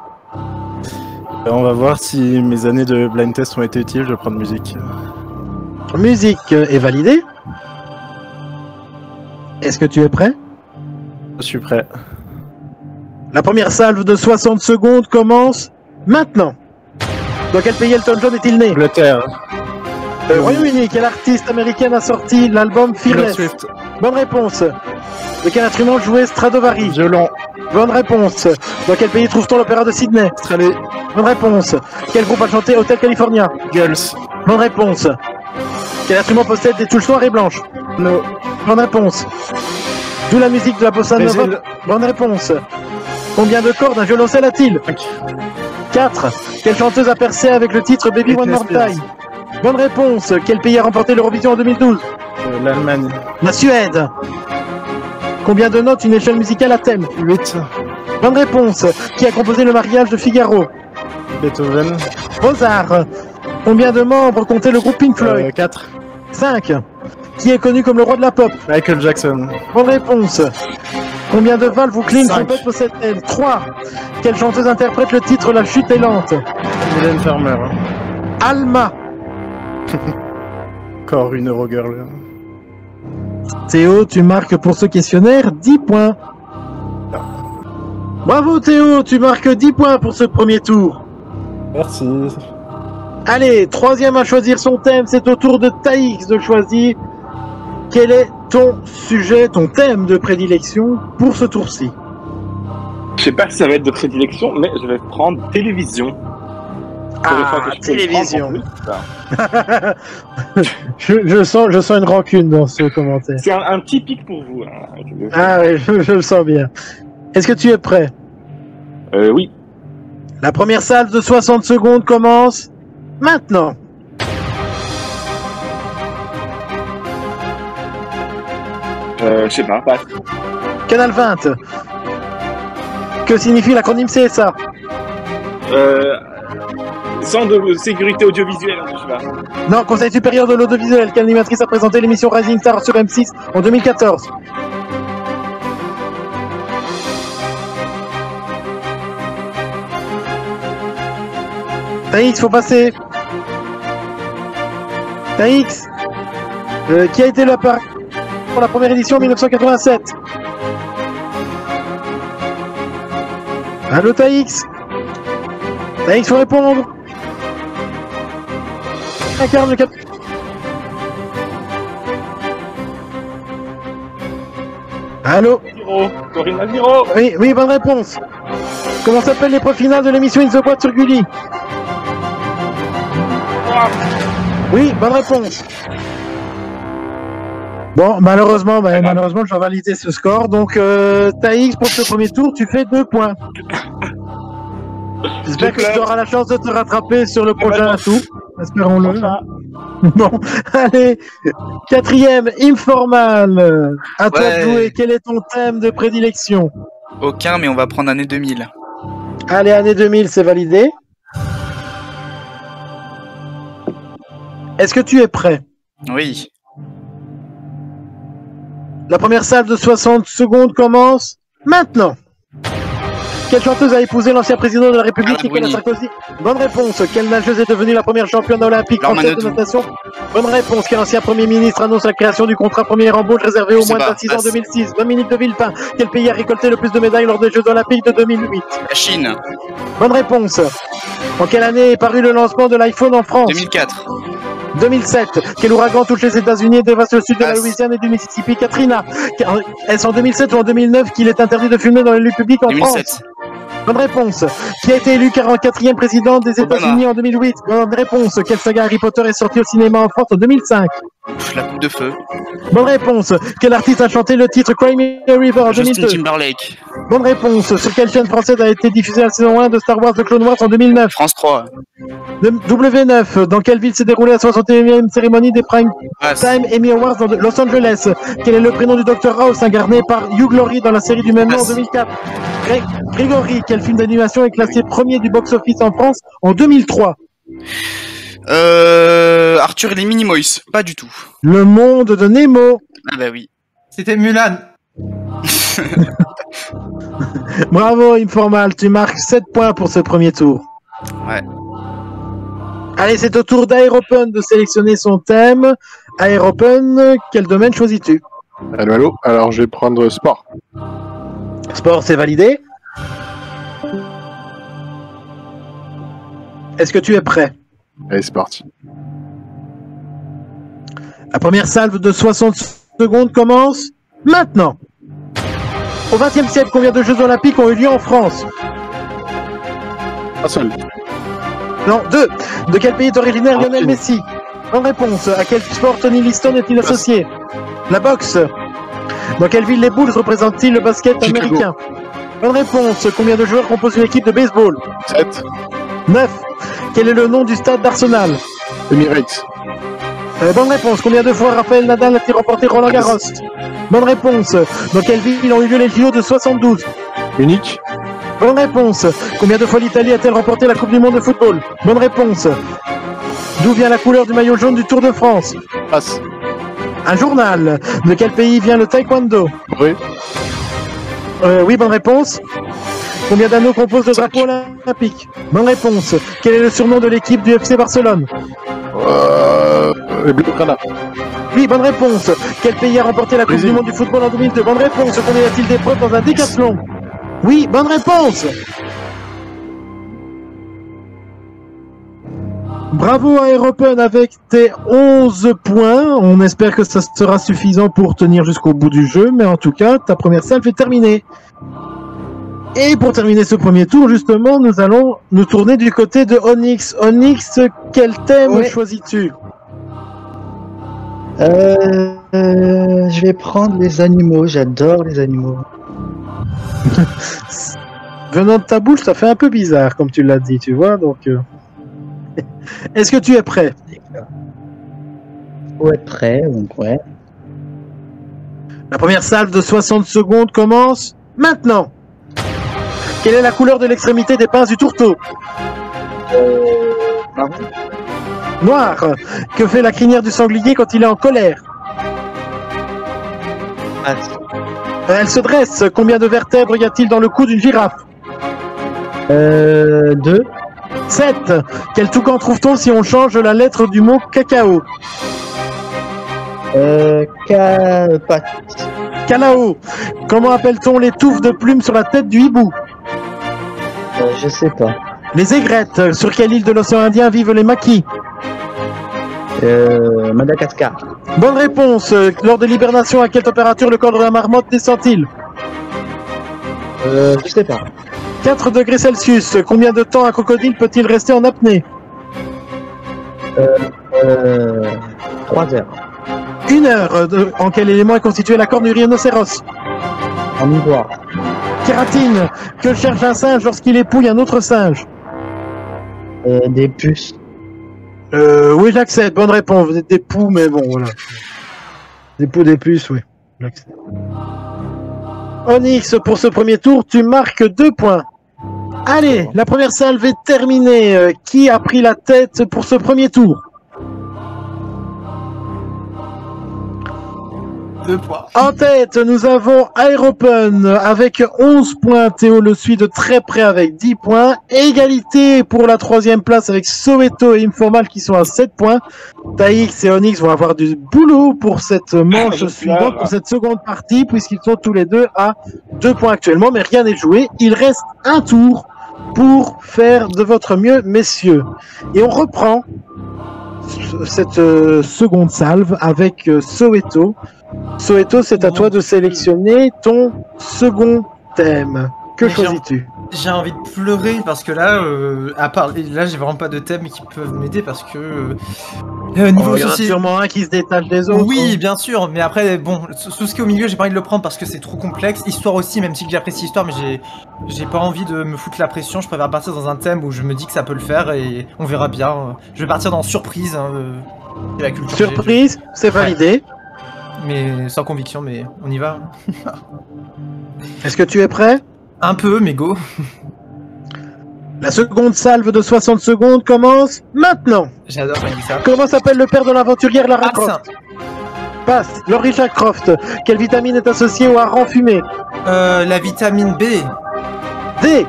On va voir si mes années de blind test ont été utiles. Je vais prendre musique. Musique est validée. Est-ce que tu es prêt? Je suis prêt. La première salve de 60 secondes commence maintenant. Dans quel pays Elton John est-il né? Angleterre. Royaume-Uni. Quelle artiste américaine a sorti l'album Fearless? Bonne réponse. De quel instrument jouait Stradivari? Violon. Bonne réponse. Dans quel pays trouve-t-on l'opéra de Sydney? Australie. Bonne réponse. Quel groupe a chanté Hotel California? Girls. Bonne réponse. Quel instrument possède des touches noires et blanches? No. Bonne réponse. D'où la musique de la bossa nova? Bonne réponse. Combien de cordes un violoncelle a-t-il? 4. Quelle chanteuse a percé avec le titre Baby One More Time? Bonne réponse. Quel pays a remporté l'Eurovision en 2012? L'Allemagne. La Suède. Combien de notes une échelle musicale a thème? 8. Bonne réponse. Qui a composé le mariage de Figaro? Beethoven. Mozart. Combien de membres comptait le groupe Pink Floyd? 4. 5. Qui est connu comme le roi de la pop? Michael Jackson. Bonne réponse. Combien de valves ou clean trompette possède-t-elle? 3. Quelle chanteuse interprète le titre La chute est lente? Mylène Farmer. Alma. Encore une Eurogirl. Théo, tu marques pour ce questionnaire 10 points. Bravo Théo, tu marques 10 points pour ce premier tour. Merci. Allez, troisième à choisir son thème, c'est au tour de Taïx de choisir. Quel est ton sujet, ton thème de prédilection pour ce tour-ci? Je sais pas si ça va être de prédilection, mais je vais prendre télévision. Télévision. je sens une rancune dans ce commentaire. C'est un petit pic pour vous. Hein, ah oui, je le sens bien. Est-ce que tu es prêt? Oui. La première salve de 60 secondes commence maintenant. Je sais pas. Canal 20. Que signifie l'acronyme CSA? Centre de sécurité audiovisuelle, je sais pas. Non, Conseil supérieur de l'audiovisuel. Quelle animatrice a présenté l'émission Rising Star sur M6 en 2014? Taïx, faut passer. Taïx, qui a été là pour la première édition en 1987? Allô Taïx? Taïx, faut répondre. Incarne le cap. Allô? Corinne Maziro. Oui, bonne réponse. Comment s'appelle l'épreuve finale de l'émission In the Boîte sur Gulli? Oui, bonne réponse. Bon, malheureusement, je vais valider ce score. Donc, Taïx, pour ce premier tour, tu fais 2 points. J'espère que tu auras la chance de te rattraper sur le prochain atout. Espérons-le. Bon, allez, quatrième, informal. À toi de jouer. Quel est ton thème de prédilection? Aucun, mais on va prendre année 2000. Allez, année 2000, c'est validé. Est-ce que tu es prêt? Oui. La première salve de 60 secondes commence maintenant. Quelle chanteuse a épousé l'ancien président de la République, Nicolas Sarkozy? Bonne réponse. Quelle nageuse est devenue la première championne olympique française de natation? Bonne réponse. Quel ancien premier ministre annonce la création du contrat première embauche réservé aux moins de 26 ans en 2006? Dominique de Villepin. Quel pays a récolté le plus de médailles lors des Jeux olympiques de 2008? La Chine. Bonne réponse. En quelle année est paru le lancement de l'iPhone en France? 2004. 2007. Quel ouragan touche les États-Unis et dévaste le sud de la Louisiane et du Mississippi? Katrina. Est-ce en 2007 ou en 2009 qu'il est interdit de fumer dans les lieux publics en 2007. France? Bonne réponse. Qui a été élu 44e président des États-Unis en 2008? Bonne réponse. Quelle saga Harry Potter est sortie au cinéma en France en 2005? La coupe de feu. Bonne réponse. Quel artiste a chanté le titre Cry Me a River en Justin 2002? Timberlake. Bonne réponse. Sur quelle chaîne française a été diffusée la saison 1 de Star Wars The Clone Wars en 2009? France 3. W9. Dans quelle ville s'est déroulée la 61e cérémonie des Prime Time Emmy Awards dans Los Angeles? Quel est le prénom du Dr House incarné par Hugh Laurie dans la série du même nom en 2004? Grégory. Quel film d'animation est classé premier du box-office en France en 2003? Arthur et les Minimoys. Pas du tout. Le monde de Nemo. Ah bah oui. C'était Mulan. Bravo Informal, tu marques 7 points pour ce premier tour. Ouais. Allez, c'est au tour d'Aeropen de sélectionner son thème. Aeropen, quel domaine choisis-tu? Allô, allô. Alors, je vais prendre sport. Sport, c'est validé. Est-ce que tu es prêt? Allez, c'est parti. La première salve de 60 secondes commence maintenant. Au XXe siècle, combien de Jeux Olympiques ont eu lieu en France? Un seul. Non, 2. De quel pays est originaire Lionel Messi? Bonne réponse. À quel sport Tony Liston est-il associé? La boxe. Dans quelle ville les Bulls représentent-ils le basket américain? Bonne réponse. Combien de joueurs composent une équipe de baseball? 7. 9. Quel est le nom du stade d'Arsenal? Emirates. Bonne réponse. Combien de fois Raphaël Nadal a-t-il remporté Roland Garros? Bonne réponse. Dans quelle ville ont eu lieu les JO de 72? Munich. Bonne réponse. Combien de fois l'Italie a-t-elle remporté la Coupe du Monde de football? Bonne réponse. D'où vient la couleur du maillot jaune du Tour de France? Passe. Un journal. De quel pays vient le taekwondo? Oui. Oui, bonne réponse. Combien d'anneaux composent le drapeau olympique? Bonne réponse. Quel est le surnom de l'équipe du FC Barcelone? Les Blaugrana. Oui, bonne réponse. Quel pays a remporté la Coupe du Monde du football en 2002? Bonne réponse. Combien y a-t-il d'épreuves dans un décathlon? Oui, bonne réponse. Bravo à Aeropen avec tes 11 points. On espère que ça sera suffisant pour tenir jusqu'au bout du jeu, mais en tout cas, ta première salve est terminée. Et pour terminer ce premier tour, justement, nous allons nous tourner du côté de Onyx. Onyx, quel thème choisis-tu? Je vais prendre les animaux, j'adore les animaux. Venant de ta bouche, ça fait un peu bizarre, comme tu l'as dit, tu vois, donc... Est-ce que tu es prêt? Faut être prêt, donc ouais. La première salve de 60 secondes commence maintenant. Quelle est la couleur de l'extrémité des pinces du tourteau? Noir. Que fait la crinière du sanglier quand il est en colère? Elle se dresse. Combien de vertèbres y a-t-il dans le cou d'une girafe? 2. 7. Quel toucan trouve-t-on si on change la lettre du mot cacao? Calao. Comment appelle-t-on les touffes de plumes sur la tête du hibou? Je sais pas. Les aigrettes. Sur quelle île de l'océan Indien vivent les maquis? Madagascar. Bonne réponse. Lors de l'hibernation, à quelle température le corps de la marmotte descend-il? Je sais pas. 4 degrés Celsius. Combien de temps un crocodile peut-il rester en apnée? 3 heures. 1 heure. En quel élément est constituée la corne du rhinocéros? En ivoire. Kératine. Que cherche un singe lorsqu'il épouille un autre singe? Des puces. Oui, j'accepte. Bonne réponse. Vous êtes des poux, mais bon, voilà. Des poux, des puces, oui. J'accepte. Onyx, pour ce premier tour, tu marques 2 points. Allez, la première salve est terminée. Qui a pris la tête pour ce premier tour? 2 points. En tête, nous avons Aeropen avec 11 points. Théo le suit de très près avec 10 points. Égalité pour la 3e place avec Soweto et Informal qui sont à 7 points. Taïx et Onyx vont avoir du boulot pour cette manche suivante, pour cette seconde partie, puisqu'ils sont tous les deux à 2 points actuellement, mais rien n'est joué. Il reste un tour pour faire de votre mieux, messieurs. Et on reprend seconde salve avec Soweto. Soweto, c'est à toi de sélectionner ton second thème. Que choisis-tu? J'ai envie de pleurer parce que là, à part là, j'ai vraiment pas de thèmes qui peuvent m'aider parce que niveau il y en a sûrement un qui se détache des autres. Oui, bien sûr, mais après, bon, tout ce qui est au milieu, j'ai pas envie de le prendre parce que c'est trop complexe. Histoire aussi, même si j'apprécie l'histoire, mais j'ai pas envie de me foutre la pression. Je préfère partir dans un thème où je me dis que ça peut le faire et on verra bien. Je vais partir dans surprise. La culture surprise, c'est validé. Mais sans conviction, mais on y va. Est-ce que tu es prêt? Un peu, mais go. La seconde salve de 60 secondes commence maintenant. J'adore quand il dit ça. Comment s'appelle le père de l'aventurière Lara Croft? Passe. Laurie Jack Croft. Quelle vitamine est associée au hareng fumé? La vitamine B. D.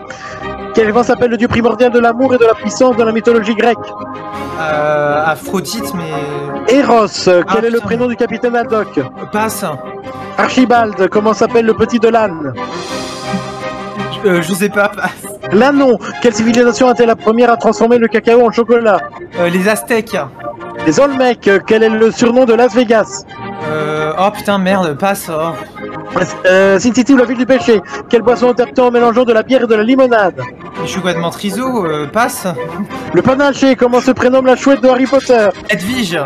Quel vent s'appelle le dieu primordial de l'amour et de la puissance dans la mythologie grecque? Aphrodite, mais... Eros. Quel est le prénom du capitaine Haddock? Passe. Archibald. Comment s'appelle le petit de l'âne? Je sais pas. L'Anon. Quelle civilisation était la première à transformer le cacao en chocolat? Les Aztèques. Les Olmecs. Quel est le surnom de Las Vegas? Oh putain, merde, passe. Oh. Sin City ou la ville du péché. Quelle boisson adaptée en mélangeant de la bière et de la limonade? Les choux de Montriseau, passe. Le panaché. Comment se prénomme la chouette de Harry Potter? Edwige.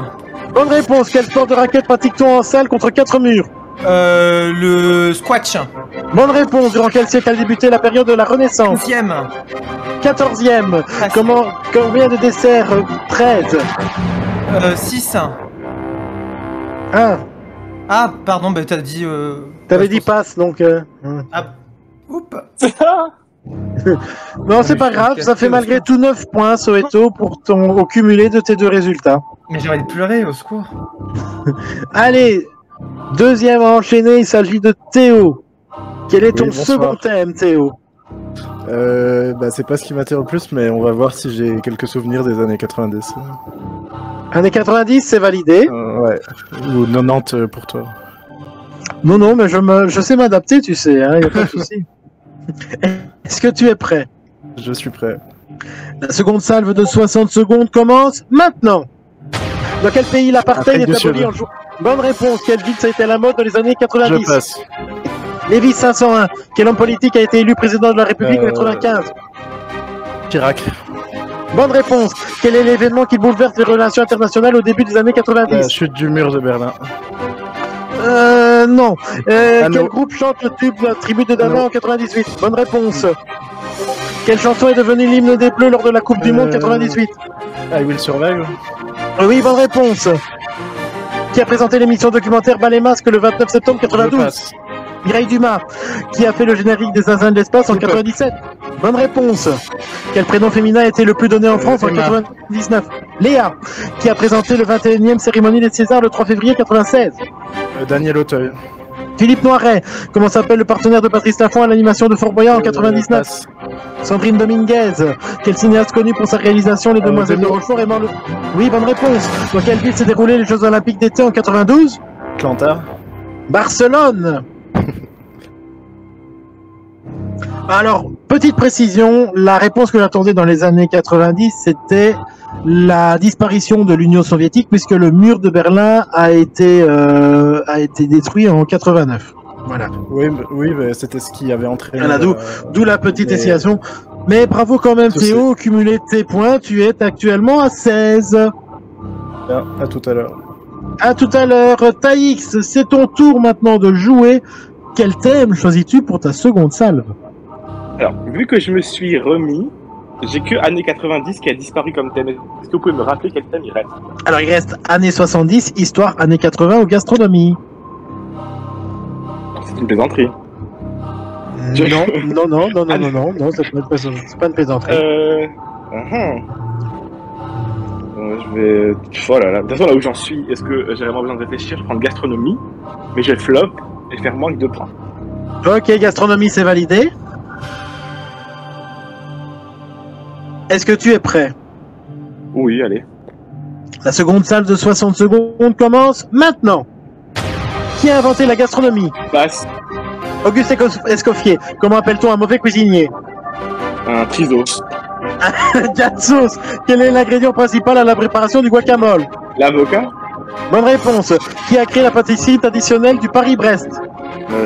Bonne réponse. Quel sport de raquette pratique-t-on en salle contre 4 murs? Le squash. Bonne réponse. Durant quel siècle a débuté la période de la Renaissance? 15e. 14e. Combien de desserts? 13. 6. 1. Ah, pardon, bah t'as dit... T'avais dit passe, donc... Ah, oups. Non, c'est pas grave, ça fait malgré tout 9 points, Soweto, pour au cumulé de tes deux résultats. Mais j'ai envie de pleurer, au secours. Allez, deuxième à enchaîner, il s'agit de Théo. Quel est ton second thème, Théo? C'est pas ce qui m'attire le plus, mais on va voir si j'ai quelques souvenirs des années 90. Années 90, c'est validé. Ouais, ou 90 pour toi. Non, mais je sais m'adapter, tu sais, hein, y a pas de souci. Est-ce que tu es prêt? Je suis prêt. La seconde salve de 60 secondes commence maintenant. Dans quel pays l'apartheid est aboli en jour? Bonne réponse. Quelle ville ça a été à la mode dans les années 90? Je passe. Lévis 501. Quel homme politique a été élu président de la République en 95? Chirac. Bonne réponse. Quel est l'événement qui bouleverse les relations internationales au début des années 90? La chute du mur de Berlin. Non. Quel groupe chante le tube La Tribu de Dana en 98? Bonne réponse. Quelle chanson est devenue l'hymne des Bleus lors de la Coupe du Monde 98? I Will Survive. Oui, bonne réponse. Qui a présenté l'émission documentaire Bas les masques le 29 septembre 92? Mireille Dumas. Qui a fait le générique des Zinzins de l'espace en 97? Bonne réponse. Quel prénom féminin a été le plus donné en France en 99? Léa. Qui a présenté le 21e cérémonie des Césars le 3 février 96? Daniel Auteuil. Philippe Noiret. Comment s'appelle le partenaire de Patrice Laffont à l'animation de Fort Boyard en 99? Sandrine Dominguez. Quel cinéaste connu pour sa réalisation Les Demoiselles de Rochefort et mort le... Oui, bonne réponse. Dans quelle ville s'est déroulé les Jeux Olympiques d'été en 92? Atlanta. Barcelone. Alors, petite précision, la réponse que j'attendais dans les années 90, c'était la disparition de l'Union soviétique, puisque le mur de Berlin a été détruit en 89. Voilà. Oui, mais c'était ce qui avait entraîné... Voilà, d'où la petite hésitation. Mais bravo quand même, Théo, cumulé tes points, tu es actuellement à 16. Bien, à tout à l'heure. À tout à l'heure. Taïx, c'est ton tour maintenant de jouer. Quel thème choisis-tu pour ta seconde salve? Alors, vu que je me suis remis, j'ai que années 90 qui a disparu comme thème. Est-ce que vous pouvez me rappeler quel thème il reste? Alors, il reste années 70, histoire, années 80 ou gastronomie. C'est une plaisanterie. Non, c'est pas une plaisanterie. Je vais... Oh là là, de toute façon, là où j'en suis, est-ce que j'ai vraiment besoin de réfléchir? Je prends gastronomie, mais je vais flop et faire moins que 2 points. Ok, gastronomie, c'est validé. Est-ce que tu es prêt? Oui, allez. La seconde salve de 60 secondes commence maintenant. Qui a inventé la gastronomie? Passe. Auguste Escoffier. Comment appelle-t-on un mauvais cuisinier? Un triso. Gatsos, quel est l'ingrédient principal à la préparation du guacamole? L'avocat. Bonne réponse. Qui a créé la pâtisserie traditionnelle du Paris-Brest?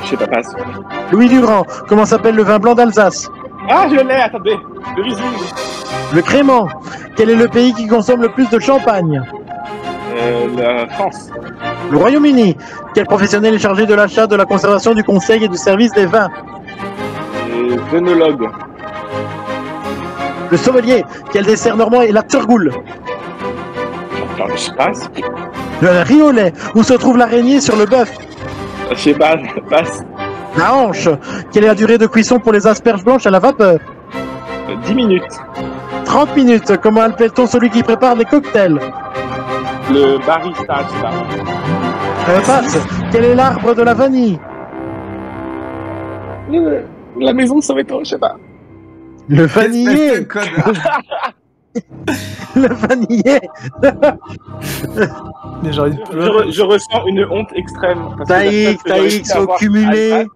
Je sais pas, passe. Louis Durand. Comment s'appelle le vin blanc d'Alsace? Ah, je l'ai, attendez. Le Riesling. Le Crément. Quel est le pays qui consomme le plus de champagne? La France. Le Royaume-Uni. Quel professionnel est chargé de l'achat, de la conservation, du conseil et du service des vins? L'œnologue. Le sommelier. Quel dessert normand est la turgoule? Je passe. Le riolet. Où se trouve l'araignée sur le bœuf? Je sais pas, passe. La hanche. Quelle est la durée de cuisson pour les asperges blanches à la vapeur? 10 minutes. 30 minutes. Comment appelle-t-on celui qui prépare les cocktails? Le barista, je sais pas. Passe. Quel est l'arbre de la vanille? La maison de Soweto, je sais pas. Le vanillé. Le vanillé. Mais je ressens une honte extrême. Taïx au cumulé.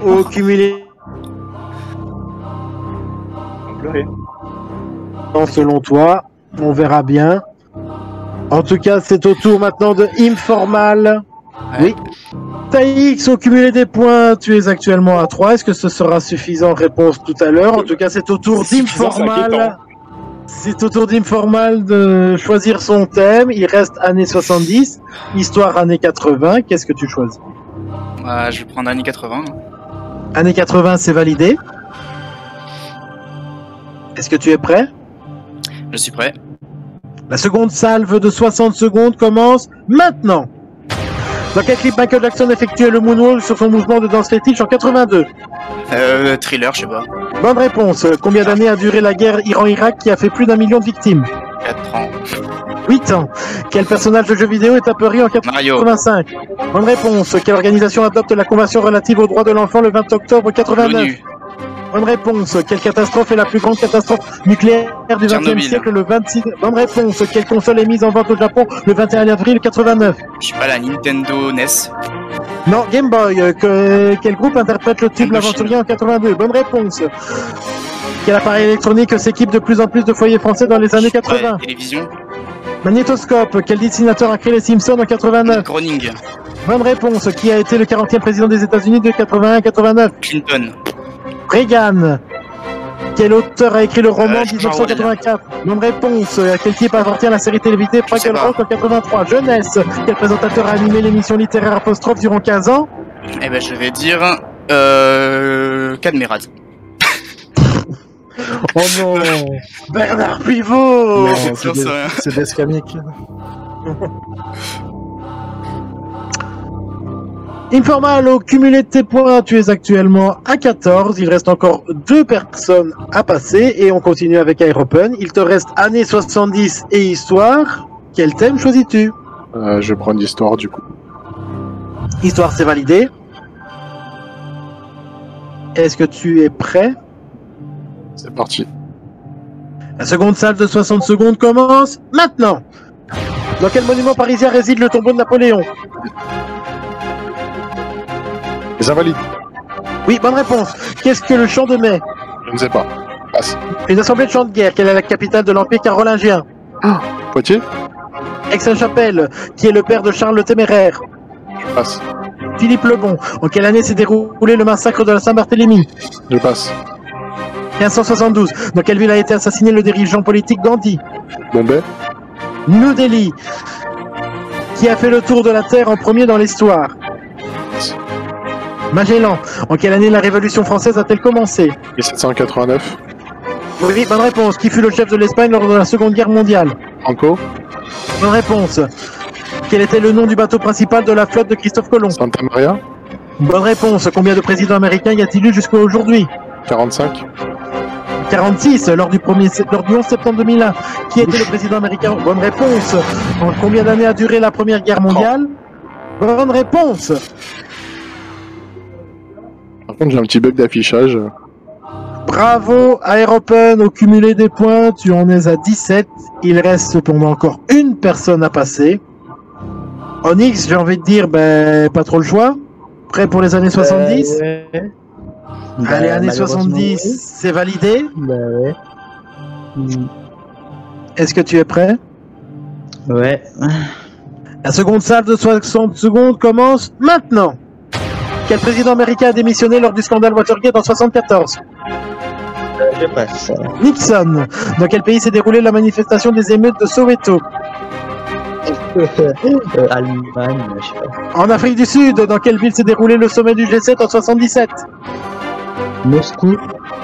Au cumulé. Selon toi, on verra bien. En tout cas, c'est au tour maintenant de Informal. Oui. Taïx, au cumulé des points, tu es actuellement à 3. Est-ce que ce sera suffisant? Réponse tout à l'heure. En tout cas, c'est au tour d'Informal. C'est au tour d'Informal de choisir son thème. Il reste années 70, histoire années 80. Qu'est-ce que tu choisis? Je vais prendre années 80. Années 80, c'est validé. Est-ce que tu es prêt? Je suis prêt. La seconde salve de 60 secondes commence maintenant. Dans quel clip Michael Jackson effectuait le moonwalk sur son mouvement de danse fétiche en 82? Thriller, je sais pas. Bonne réponse. Combien d'années a duré la guerre Iran-Irak qui a fait plus d'1 million de victimes? 4 ans. 8 ans. Quel personnage de jeu vidéo est apparu en 85? Bonne réponse. Quelle organisation adopte la convention relative aux droits de l'enfant le 20 octobre 89? Bonne réponse. Quelle catastrophe est la plus grande catastrophe nucléaire du XXe siècle le 26? Bonne réponse. Quelle console est mise en vente au Japon le 21 avril 89? Je sais pas, la Nintendo NES. Non, Game Boy. Quel groupe interprète le tube L'Aventurier en 82? Bonne réponse. Quel appareil électronique s'équipe de plus en plus de foyers français dans les années 80? Télévision. Magnétoscope. Quel dessinateur a créé les Simpsons en 89? Groening. Bonne réponse. Qui a été le 40e président des États-Unis de 81 à 89? Clinton. Reagan. Quel auteur a écrit le roman 1984? Bonne réponse. À quel type appartient la série télévisée Fraggle Rock en 83? Jeunesse. Quel présentateur a animé l'émission littéraire Apostrophe durant 15 ans? Eh ben, je vais dire Cadmerade. Oh non. Bernard Pivot. C'est Bescamic. Informal, au cumulé de tes points, tu es actuellement à 14. Il reste encore 2 personnes à passer et on continue avec Aeropen. Il te reste années 70 et histoire. Quel thème choisis-tu? Je vais prendre l'histoire du coup. Histoire, c'est validé. Est-ce que tu es prêt? C'est parti. La seconde salle de 60 secondes commence maintenant. Dans quel monument parisien réside le tombeau de Napoléon? Les Invalides. Oui, bonne réponse. Qu'est-ce que le Champ de Mai? Je ne sais pas. Passe. Une assemblée de chants de guerre. Quelle est la capitale de l'Empire carolingien? Poitiers. Aix-en-Chapelle. Qui est le père de Charles le Téméraire? Je passe. Philippe le Bon. En quelle année s'est déroulé le massacre de la Saint-Barthélemy? Je passe. 1572. Dans quelle ville a été assassiné le dirigeant politique Gandhi? Bombay. New Delhi. Qui a fait le tour de la Terre en premier dans l'histoire? Magellan. En quelle année la Révolution française a-t-elle commencé? 1789. Oui, bonne réponse. Qui fut le chef de l'Espagne lors de la Seconde Guerre mondiale? Franco. Bonne réponse. Quel était le nom du bateau principal de la flotte de Christophe Colomb? Santa Maria. Bonne réponse. Combien de présidents américains y a-t-il eu jusqu'à aujourd'hui? 45. 46 lors du 11 septembre 2001. Qui était le président américain? Bonne réponse. En combien d'années a duré la Première Guerre mondiale? Bonne réponse. Par contre, j'ai un petit bug d'affichage. Bravo, Aeropen, au cumulé des points, tu en es à 17. Il reste cependant encore une personne à passer. Onyx, j'ai envie de dire, pas trop le choix. Prêt pour les années 70? Ouais. Allez, années 70, c'est validé. Ouais. Est-ce que tu es prêt? Ouais. La seconde salle de 60 secondes commence maintenant. Quel président américain a démissionné lors du scandale Watergate en 1974? Je passe. Nixon. Dans quel pays s'est déroulée la manifestation des émeutes de Soweto? Allemagne, je sais pas. En Afrique du Sud, dans quelle ville s'est déroulé le sommet du G7 en 77? Moscou.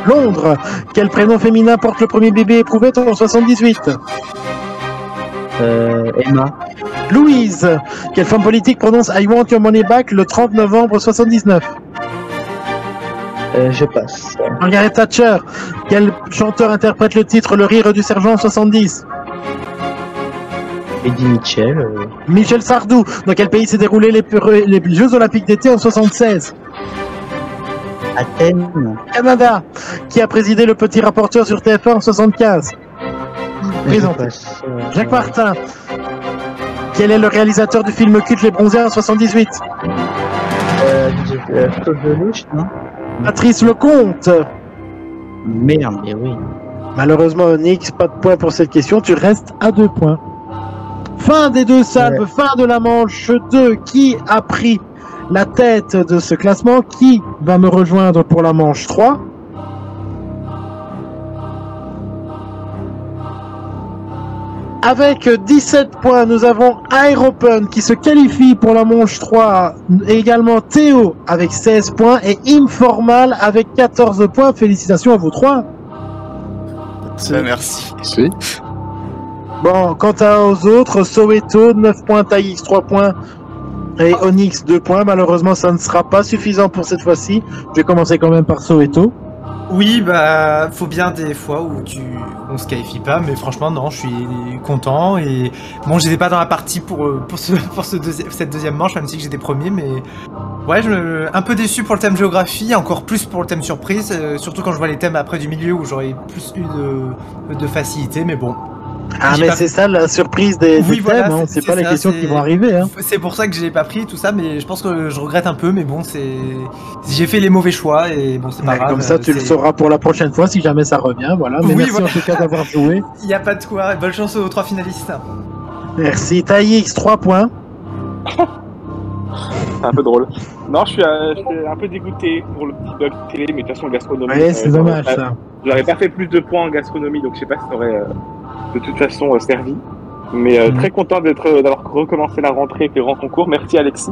Londres. Quel prénom féminin porte le premier bébé éprouvé en 78? Emma. Louise. Quelle femme politique prononce I want your money back le 30 novembre 79? Je passe. Margaret Thatcher. Quel chanteur interprète le titre Le rire du sergent en 70? Eddie Mitchell. Michel Sardou. Dans quel pays s'est déroulé les Jeux Olympiques d'été en 76? Athènes. Canada. Qui a présidé le petit rapporteur sur TF1 en 75? Présenté. Jacques Martin. Quel est le réalisateur du film culte Les Bronzés en 78? Claude Lelouch, non? Patrice Lecomte. Merde, mais oui. Malheureusement, Onyx, pas de point pour cette question. Tu restes à 2 points. Fin des deux salves, fin de la manche 2. Qui a pris la tête de ce classement? Qui va me rejoindre pour la manche 3? Avec 17 points, nous avons Aeropen qui se qualifie pour la manche 3. Et également Théo avec 16 points et Informal avec 14 points. Félicitations à vous 3. Merci. Si. Bon, quant aux autres, Soweto 9 points, Taïx 3 points et Onyx 2 points. Malheureusement, ça ne sera pas suffisant pour cette fois-ci. Je vais commencer quand même par Soweto. Oui, bah, faut bien des fois où on se qualifie pas, mais franchement, non, je suis content. Et bon, j'étais pas dans la partie pour cette deuxième manche, même si j'étais premier, mais ouais, un peu déçu pour le thème géographie, encore plus pour le thème surprise, surtout quand je vois les thèmes après du milieu où j'aurais plus eu de facilité, mais bon. Ah, mais c'est ça la surprise des thèmes, hein. C'est pas les questions qui vont arriver. Hein. C'est pour ça que j'ai pas pris tout ça, mais je pense que je regrette un peu, mais bon, j'ai fait les mauvais choix et bon, c'est pas grave. Comme ça, tu le sauras pour la prochaine fois si jamais ça revient. Voilà. Mais merci en tout cas d'avoir joué. Il n'y a pas de quoi. Bonne chance aux 3 finalistes. Merci. Taïx, 3 points. C'est un peu drôle. Non, je suis un peu dégoûté pour le petit bug télé, mais de toute façon, gastronomie. Oui, c'est dommage ça. J'aurais pas fait plus de points en gastronomie, donc je sais pas si ça aurait de toute façon servi. Mais très content d'avoir recommencé la rentrée avec les grands concours. Merci Alexis,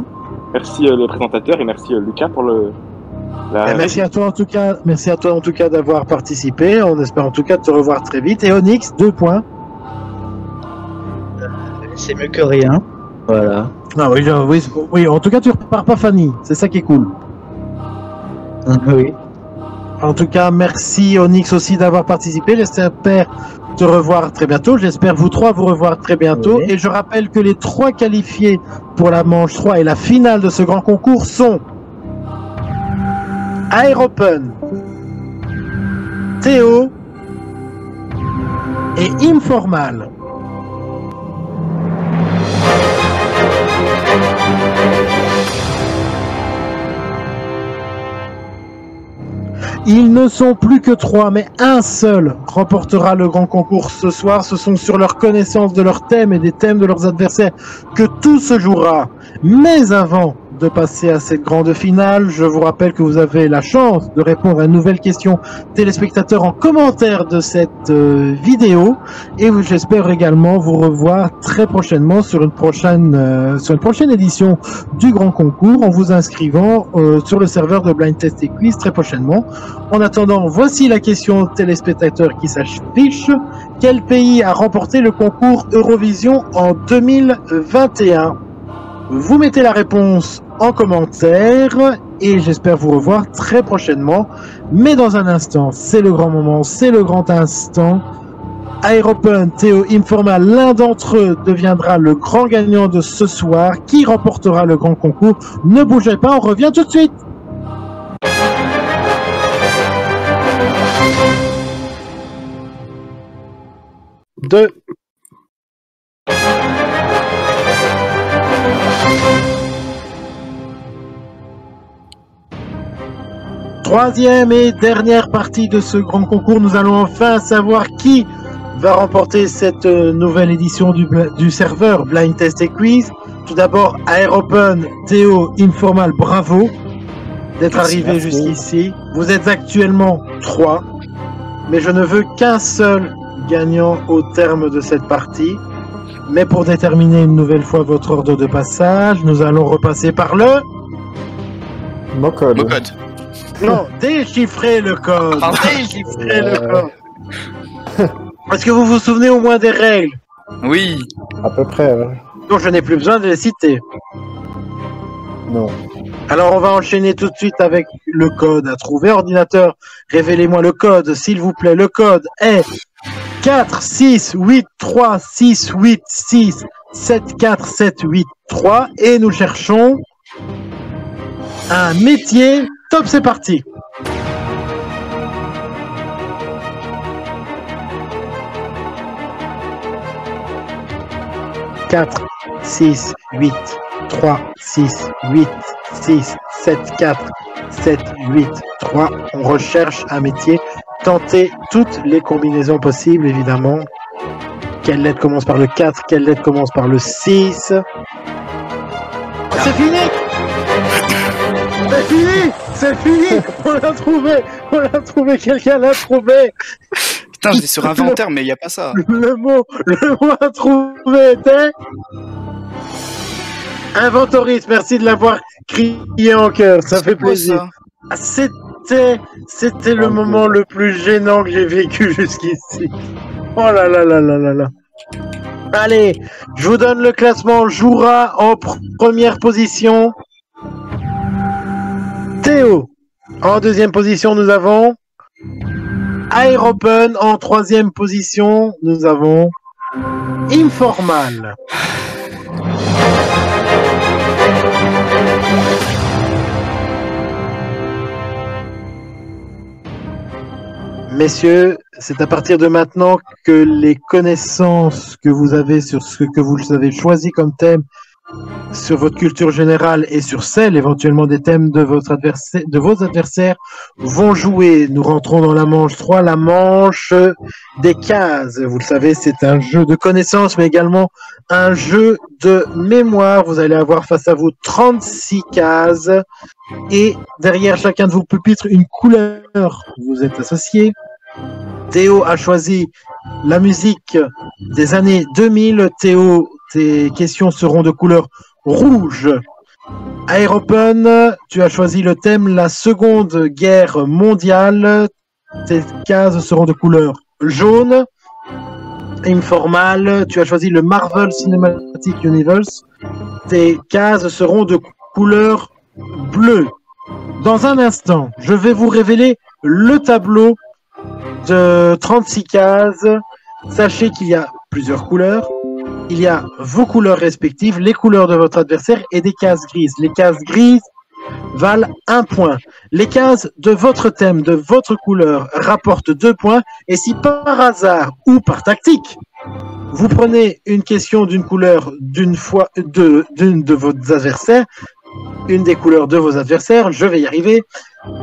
merci le présentateur et merci Lucas pour merci à toi en tout cas. Merci à toi en tout cas d'avoir participé. On espère en tout cas de te revoir très vite. Et Onyx, 2 points. C'est mieux que rien. Voilà. Ah oui, en tout cas tu repars pas Fanny, c'est ça qui est cool. Oui. En tout cas, merci Onyx aussi d'avoir participé. J'espère te revoir très bientôt. J'espère vous 3 vous revoir très bientôt. Oui. Et je rappelle que les 3 qualifiés pour la manche 3 et la finale de ce grand concours sont Aeropen, Théo et Informal. Ils ne sont plus que 3, mais un seul remportera le grand concours ce soir. Ce sont sur leur connaissance de leurs thèmes et des thèmes de leurs adversaires que tout se jouera. Mais avant de passer à cette grande finale, je vous rappelle que vous avez la chance de répondre à une nouvelle question téléspectateur en commentaire de cette vidéo. Et j'espère également vous revoir très prochainement sur une prochaine édition du grand concours en vous inscrivant sur le serveur de Blind Test et Quiz très prochainement. En attendant, voici la question téléspectateur qui s'affiche. Quel pays a remporté le concours Eurovision en 2021? Vous mettez la réponse en commentaire et j'espère vous revoir très prochainement. Mais dans un instant, c'est le grand moment, c'est le grand instant. Aeropen, Théo, Informal, l'un d'entre eux deviendra le grand gagnant de ce soir. Qui remportera le grand concours? Ne bougez pas, on revient tout de suite. Deux. Troisième et dernière partie de ce grand concours, nous allons enfin savoir qui va remporter cette nouvelle édition du serveur Blind Test et Quiz. Tout d'abord, Aeropen, Théo, Informal, bravo d'être arrivé jusqu'ici. Vous êtes actuellement 3, mais je ne veux qu'un seul gagnant au terme de cette partie. Mais pour déterminer une nouvelle fois votre ordre de passage, nous allons repasser par le... Mocode. Non, déchiffrer le code. Déchiffrer le code. Est-ce que vous vous souvenez au moins des règles? Oui. À peu près, ouais. Donc je n'ai plus besoin de les citer. Non. Alors on va enchaîner tout de suite avec le code à trouver. Ordinateur, révélez-moi le code, s'il vous plaît. Le code est 4, 6, 8, 3, 6, 8, 6, 7, 4, 7, 8, 3. Et nous cherchons un métier. Top, c'est parti. « 4, 6, 8, 3, 6, 8, 6, 7, 4, 7, 8, 3. On recherche un métier. Tentez toutes les combinaisons possibles, évidemment. Quelle lettre commence par le 4? Quelle lettre commence par le 6? C'est fini! C'est fini! C'est fini! On l'a trouvé! On l'a trouvé! Quelqu'un l'a trouvé! Putain, j'étais sur inventaire, mais il n'y a pas ça. Le mot à trouver était... Inventoriste, merci de l'avoir crié en cœur, ça fait plaisir. C'était le moment le plus gênant que j'ai vécu jusqu'ici. Oh là là là là là là. Allez, je vous donne le classement. Jouera en première position. Théo. En deuxième position, nous avons Aeropen. En troisième position, nous avons Informal. Messieurs, c'est à partir de maintenant que les connaissances que vous avez sur ce que vous avez choisi comme thème, sur votre culture générale et sur celle éventuellement des thèmes de vos adversaires vont jouer. Nous rentrons dans la manche 3, la manche des cases. Vous le savez, c'est un jeu de connaissances, mais également un jeu de mémoire. Vous allez avoir face à vous 36 cases et derrière chacun de vos pupitres une couleur. Vous êtes associés. Théo a choisi la musique des années 2000. Théo, tes questions seront de couleur rouge. Aeropen, tu as choisi le thème la Seconde Guerre mondiale. Tes cases seront de couleur jaune. Informal, tu as choisi le Marvel Cinematic Universe. Tes cases seront de couleur bleue. Dans un instant, je vais vous révéler le tableau de 36 cases. Sachez qu'il y a plusieurs couleurs. Il y a vos couleurs respectives, les couleurs de votre adversaire et des cases grises. Les cases grises valent 1 point. Les cases de votre thème, de votre couleur, rapportent 2 points. Et si par hasard ou par tactique, vous prenez une question d'une couleur d'une de vos adversaires, une des couleurs de vos adversaires, je vais y arriver,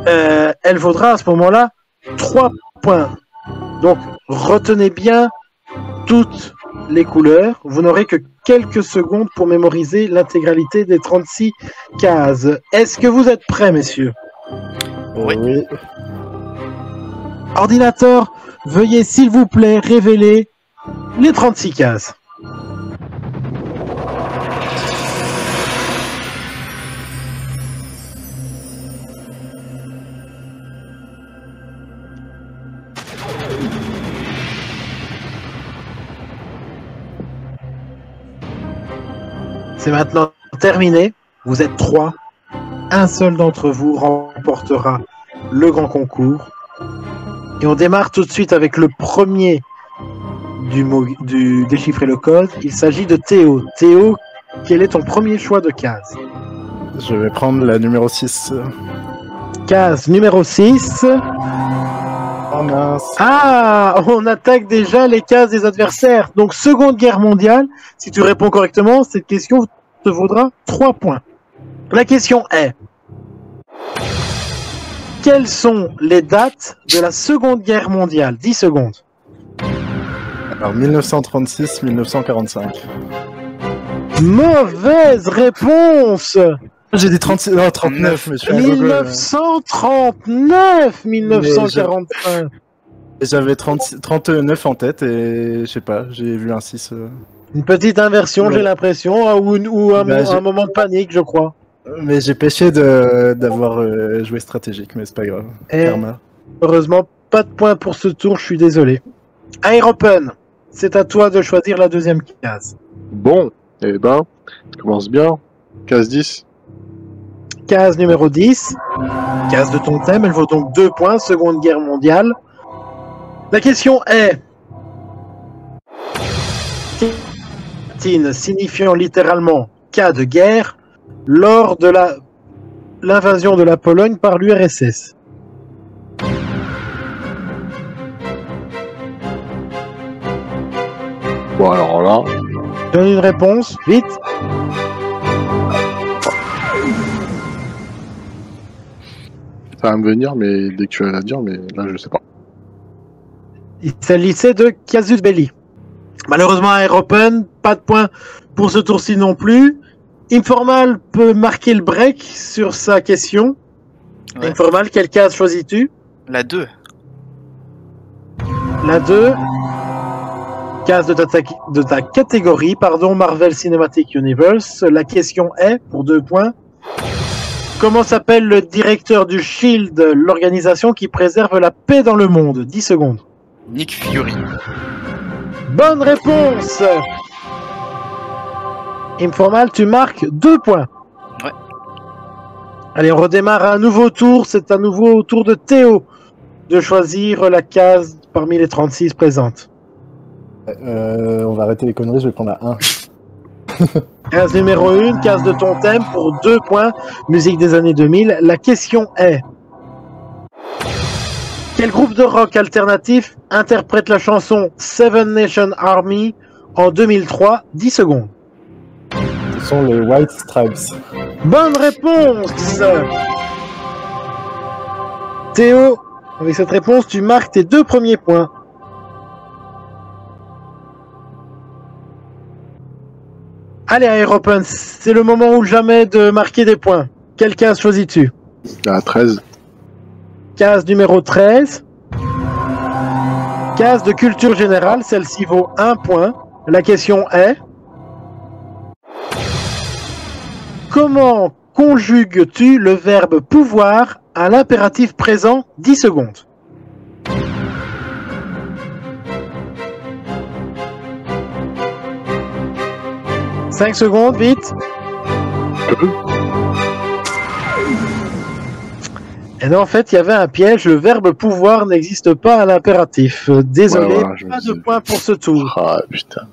elle vaudra à ce moment-là 3 points. Donc, retenez bien toutes les couleurs. Vous n'aurez que quelques secondes pour mémoriser l'intégralité des 36 cases. Est-ce que vous êtes prêts, messieurs? Oui. Ordinateur, veuillez s'il vous plaît révéler les 36 cases. C'est maintenant terminé. Vous êtes 3. Un seul d'entre vous remportera le grand concours. Et on démarre tout de suite avec le premier du déchiffrer le code. Il s'agit de Théo. Théo, quel est ton premier choix de case? Je vais prendre la numéro 6. Case numéro 6. Oh mince. Ah, on attaque déjà les cases des adversaires. Donc, Seconde Guerre mondiale. Si tu réponds correctement, cette question te vaudra 3 points. La question est: quelles sont les dates de la Seconde Guerre mondiale? 10 secondes. Alors 1936-1945. Mauvaise réponse. J'ai dit 39, mais je suis 1939, 1945. J'avais 39 en tête et je sais pas, j'ai vu un 6. Une petite inversion, j'ai l'impression, ou un moment de panique, je crois. Mais j'ai péché d'avoir joué stratégique, mais c'est pas grave. Karma. Heureusement, pas de points pour ce tour, je suis désolé. Aeropen, c'est à toi de choisir la deuxième case. Bon, eh ben, ça commence bien. Case 10. Case numéro 10. Case de ton thème, elle vaut donc 2 points, Seconde Guerre mondiale. La question est... signifiant littéralement cas de guerre lors de l'invasion de la Pologne par l'URSS. Bon, alors là... Donne une réponse, vite. Ça va me venir, mais dès que tu vas la dire, mais là, je sais pas. Il s'agissait de Casus Belli. Malheureusement, à Aeropen, pas de points pour ce tour-ci non plus. Informal peut marquer le break sur sa question. Ouais. Informal, quelle case choisis-tu? La 2. La 2. Case de ta catégorie, pardon, Marvel Cinematic Universe. La question est, pour 2 points, comment s'appelle le directeur du SHIELD, l'organisation qui préserve la paix dans le monde? 10 secondes. Nick Fury. Bonne réponse. Informal, tu marques 2 points. Ouais. Allez, on redémarre un nouveau tour. C'est un nouveau tour de Théo de choisir la case parmi les 36 présentes. On va arrêter les conneries, je vais prendre la 1. Case numéro 1, case de ton thème pour 2 points. Musique des années 2000. La question est... Quel groupe de rock alternatif interprète la chanson Seven Nation Army en 2003? 10 secondes. Ce sont les White Stripes. Bonne réponse. Théo, avec cette réponse, tu marques tes 2 premiers points. Allez, Aeropen, c'est le moment ou jamais de marquer des points. Quelle case choisis-tu? La 13. Case numéro 13. Case de culture générale, celle-ci vaut 1 point. La question est... Comment conjugues-tu le verbe pouvoir à l'impératif présent? 10 secondes. « 5 secondes, vite. Et non, en fait, il y avait un piège. Le verbe pouvoir n'existe pas à l'impératif. Désolé, ouais, pas de points pour ce tour. Ah, putain.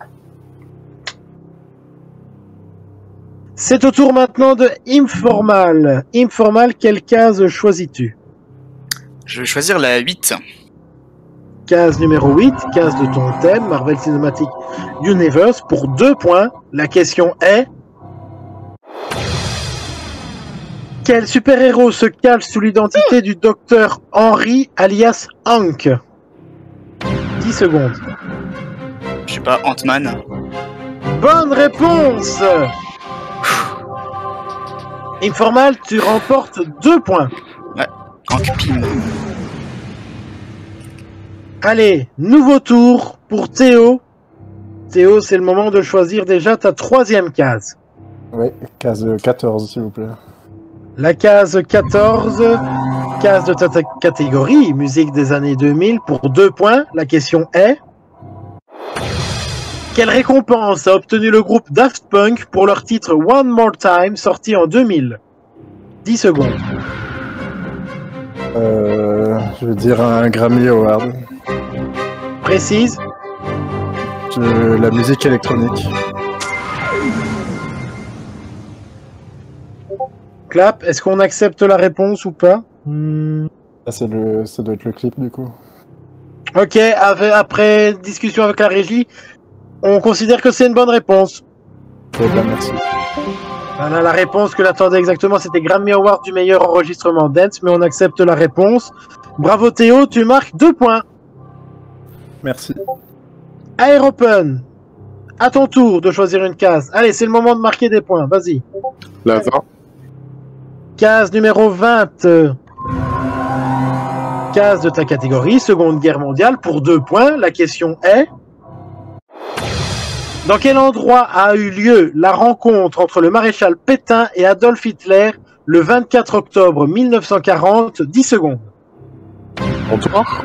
C'est au tour maintenant de Informal. Informal, quelle case choisis-tu? Je vais choisir la 8. Case numéro 8, case de ton thème, Marvel Cinematic Universe, pour 2 points. La question est... Quel super-héros se cache sous l'identité du docteur Henry, alias Hank? 10 secondes. Je sais pas, Ant-Man. Bonne réponse. Informal, tu remportes 2 points. Ouais, Hank Pym. Allez, nouveau tour pour Théo. Théo, c'est le moment de choisir déjà ta 3e case. Oui, case 14, s'il vous plaît. La case 14, case de ta catégorie, musique des années 2000, pour 2 points. La question est... Quelle récompense a obtenu le groupe Daft Punk pour leur titre One More Time, sorti en 2000? 10 secondes. Je veux dire un Grammy Award. Précise. La musique électronique. Clap, est-ce qu'on accepte la réponse ou pas? Ça doit être le clip du coup. Ok, après discussion avec la régie, on considère que c'est une bonne réponse. Eh ben, merci. Voilà, la réponse que l'attendait exactement, c'était Grammy Award du meilleur enregistrement dance, mais on accepte la réponse. Bravo Théo, tu marques 2 points. Merci. Aeropen, à ton tour de choisir une case. Allez, c'est le moment de marquer des points. Vas-y. La 20. Case numéro 20. Case de ta catégorie, Seconde Guerre mondiale, pour 2 points. La question est... Dans quel endroit a eu lieu la rencontre entre le maréchal Pétain et Adolf Hitler le 24 octobre 1940? 10 secondes. Montoire.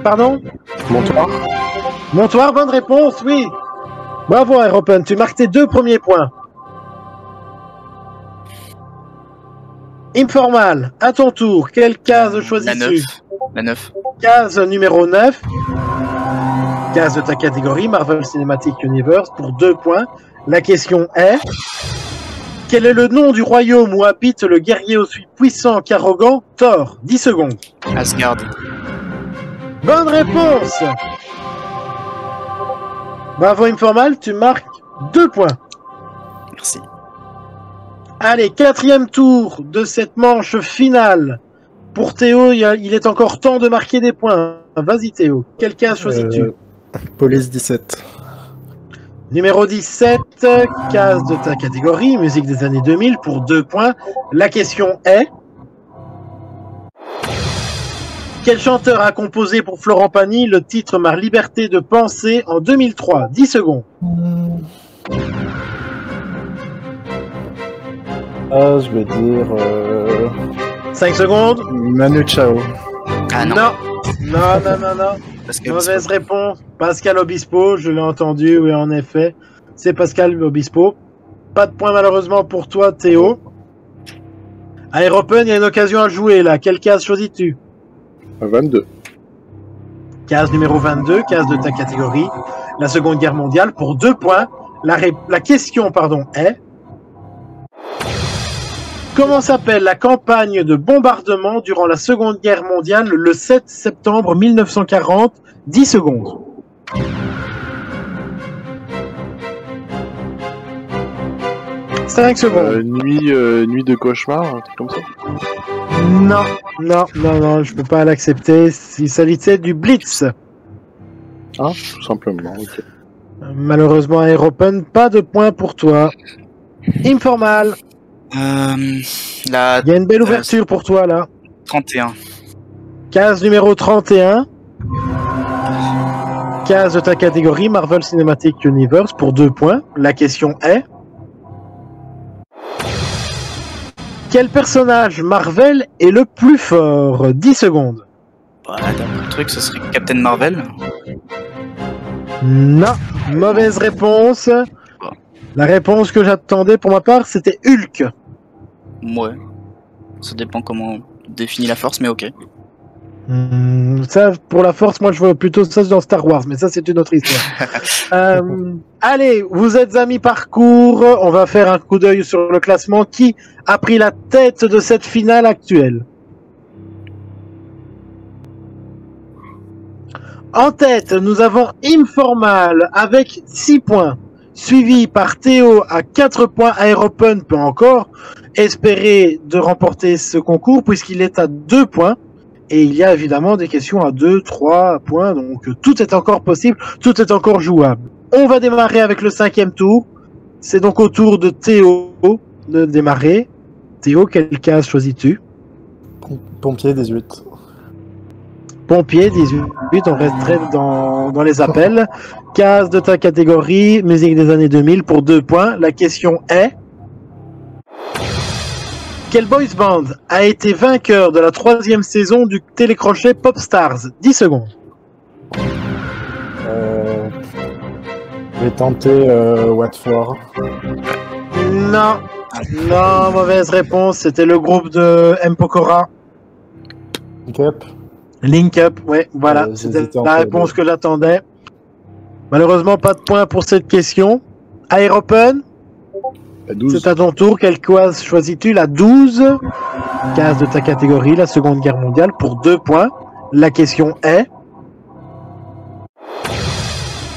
Pardon? Montoire. Montoire, bonne réponse, oui. Bravo, Aeropen, tu marques tes 2 premiers points. Informal, à ton tour, quelle case choisis-tu? La 9. Case numéro 9. Case de ta catégorie, Marvel Cinematic Universe, pour 2 points. La question est... Quel est le nom du royaume où habite le guerrier aussi puissant qu'arrogant, Thor? 10 secondes. Asgard. Bonne réponse. Bravo, Informal, tu marques 2 points. Merci. Allez, 4e tour de cette manche finale. Pour Théo, il est encore temps de marquer des points. Vas-y Théo, quelle case choisis-tu? Police 17. Numéro 17, case de ta catégorie, musique des années 2000, pour 2 points. La question est... Quel chanteur a composé pour Florent Pagny le titre Ma liberté de penser en 2003? 10 secondes. Ah, je vais dire... 5 secondes. Manu Chao. Ah non. Non. Mauvaise réponse. Pascal Obispo, je l'ai entendu, oui, en effet. C'est Pascal Obispo. Pas de point malheureusement pour toi, Théo. Aeropen, il y a une occasion à jouer là. Quelle case choisis-tu? 22. Case numéro 22, case de ta catégorie. La Seconde Guerre mondiale, pour 2 points. La question, est... Comment s'appelle la campagne de bombardement durant la Seconde Guerre mondiale le 7 septembre 1940? 10 secondes. « 5 secondes. Nuit de cauchemar, un truc comme ça. Non, je peux pas l'accepter. Il s'agissait du Blitz. Ah, tout simplement, ok. Malheureusement, Aeropen, pas de points pour toi. Informal. Il y a une belle ouverture pour toi là. 31. Case numéro 31. Case de ta catégorie Marvel Cinematic Universe pour 2 points. La question est... Quel personnage Marvel est le plus fort? 10 secondes. Voilà, le truc, ce serait Captain Marvel. Non, mauvaise réponse. La réponse que j'attendais pour ma part, c'était Hulk. Ouais. Ça dépend comment on définit la force, mais ok. Ça, pour la force, moi je vois plutôt ça dans Star Wars, mais ça c'est une autre histoire. Allez, vous êtes à mi-parcours, on va faire un coup d'œil sur le classement. Qui a pris la tête de cette finale actuelle? En tête, nous avons Informal avec 6 points, suivi par Théo à 4 points. Aeropen peut encore espérer de remporter ce concours puisqu'il est à 2 points. Et il y a évidemment des questions à 2, 3 points, donc tout est encore possible, tout est encore jouable. On va démarrer avec le 5e tour. C'est donc au tour de Théo de démarrer. Théo, quelle case choisis-tu? Pompier 18. Pompier 18, on resterait dans les appels. Case de ta catégorie, musique des années 2000 pour 2 points. La question est... Quel boys band a été vainqueur de la 3e saison du télécrochet Popstars? 10 secondes. Je vais tenter Watford. Non, mauvaise réponse. C'était le groupe de M. Pokora. Link Up, ouais, voilà. C'était la réponse que j'attendais. Malheureusement, pas de points pour cette question. Aeropen. C'est à ton tour. Quelle case choisis-tu? La 12. Case de ta catégorie, la Seconde Guerre mondiale, pour 2 points. La question est...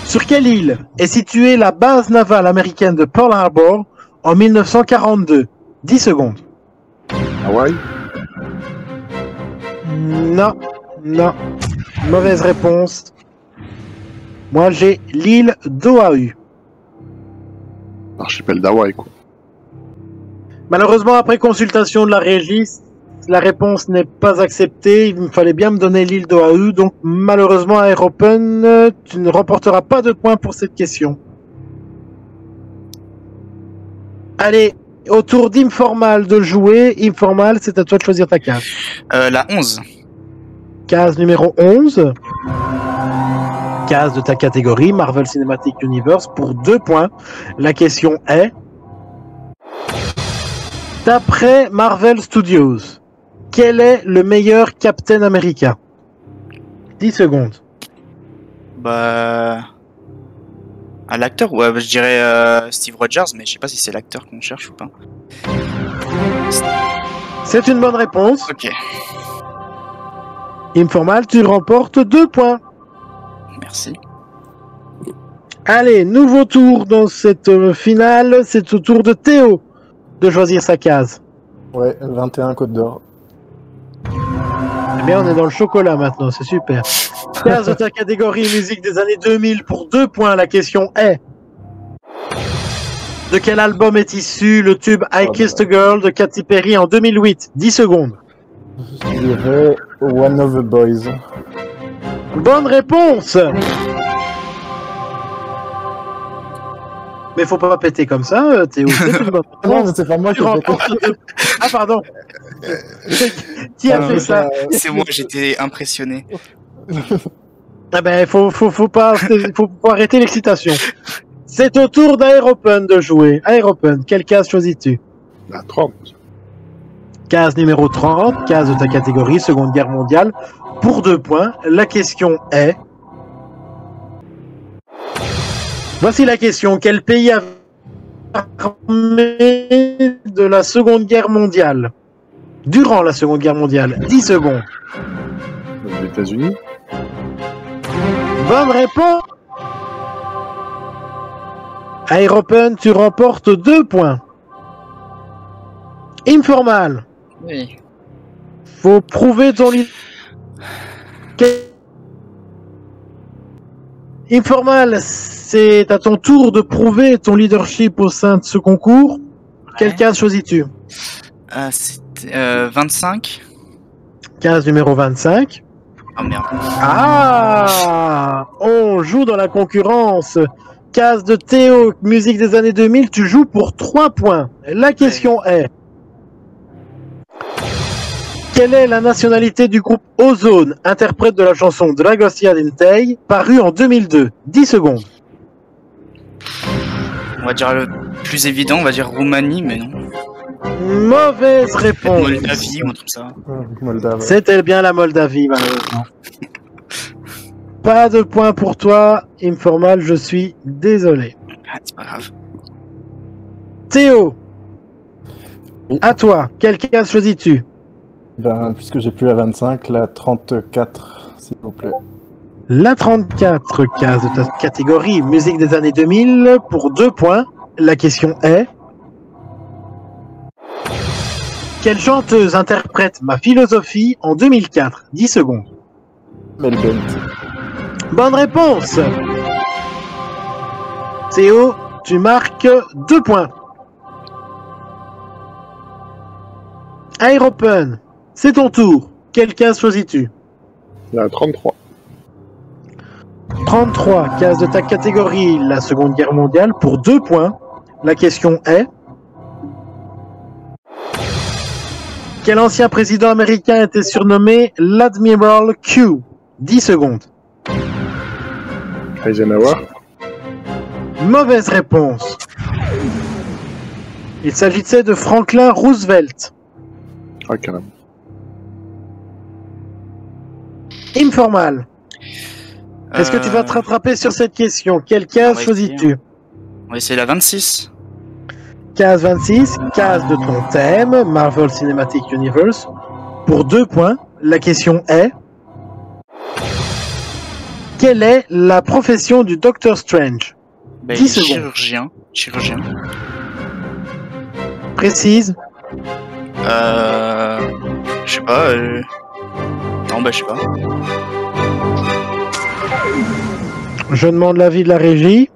Sur quelle île est située la base navale américaine de Pearl Harbor en 1942? 10 secondes. Hawaï? Non. Mauvaise réponse. Moi, j'ai l'île d'Oahu. L'archipel d'Hawaï, quoi. Malheureusement, après consultation de la régie, la réponse n'est pas acceptée. Il me fallait bien me donner l'île d'Oahu. Donc, malheureusement, à Air Open, tu ne remporteras pas de points pour cette question. Allez, au tour d'Informal de jouer. Informal, c'est à toi de choisir ta case. La 11. Case numéro 11. Case de ta catégorie, Marvel Cinematic Universe, pour 2 points. La question est... D'après Marvel Studios, quel est le meilleur Captain America? 10 secondes. Bah... À l'acteur, ouais, je dirais Steve Rogers, mais je sais pas si c'est l'acteur qu'on cherche ou pas. C'est une bonne réponse. Ok. Informal, tu remportes 2 points. Merci. Allez, nouveau tour dans cette finale. C'est au tour de Théo de choisir sa case. Ouais, 21 Côte d'Or. Eh bien, on est dans le chocolat maintenant, c'est super. Case de ta catégorie musique des années 2000 pour 2 points. La question est... De quel album est issu le tube I Kissed a Girl de Katy Perry en 2008? 10 secondes. Je dirais One of the Boys. Bonne réponse. Mais faut pas péter comme ça, Théo. Non, mais c'est pas moi qui ai Ah, pardon. Qui a fait ça? C'est moi, j'étais impressionné. Ah ben, faut arrêter l'excitation. C'est au tour d'Air Open de jouer. Air Open, quelle case choisis-tu? La 30. Case numéro 30, case de ta catégorie, Seconde Guerre mondiale, pour 2 points. La question est... Voici la question. Quel pays a armé de la Seconde Guerre mondiale? Durant la Seconde Guerre mondiale. 10 secondes. Les États-Unis. Bonne réponse. Air Open, tu remportes 2 points. Informal. Oui. Faut prouver ton Informal, c'est à ton tour de prouver ton leadership au sein de ce concours. Ouais. Quelle case choisis-tu? C'était 25. Case numéro 25. Oh merde. Ah, on joue dans la concurrence. Case de Théo, musique des années 2000, tu joues pour 3 points. La question est... Quelle est la nationalité du groupe Ozone, interprète de la chanson Dragostea Dintei, parue en 2002? 10 secondes. On va dire le plus évident, on va dire Roumanie, mais non. Mauvaise réponse. Moldavie ou un truc comme ça. C'était bien la Moldavie, malheureusement. Pas de points pour toi, Informal, je suis désolé. Ah, c'est pas grave. Théo, à toi, quelle case choisis-tu? Ben, puisque j'ai plus la 25, la 34, s'il vous plaît. La 34, case de ta catégorie, musique des années 2000, pour 2 points. La question est... Quelle chanteuse interprète Ma philosophie en 2004? 10 secondes. Mel Bent. Bonne réponse. Théo, tu marques 2 points. Air Open, c'est ton tour. Quelle case choisis-tu? La 33. 33, case de ta catégorie, la Seconde Guerre mondiale, pour 2 points. La question est... Quel ancien président américain était surnommé l'Admiral Q? 10 secondes. Eisenhower. Mauvaise réponse. Il s'agissait de Franklin Roosevelt. Ah, carrément. Informal. Est-ce que tu vas te rattraper sur cette question? Quelle case choisis-tu? On va essayer la 26. Case 26, case de ton thème, Marvel Cinematic Universe, pour 2 points. La question est... Quelle est la profession du Doctor Strange? 10 secondes. Chirurgien. Précise. Je sais pas. Non, bah je sais pas. Je demande l'avis de la régie.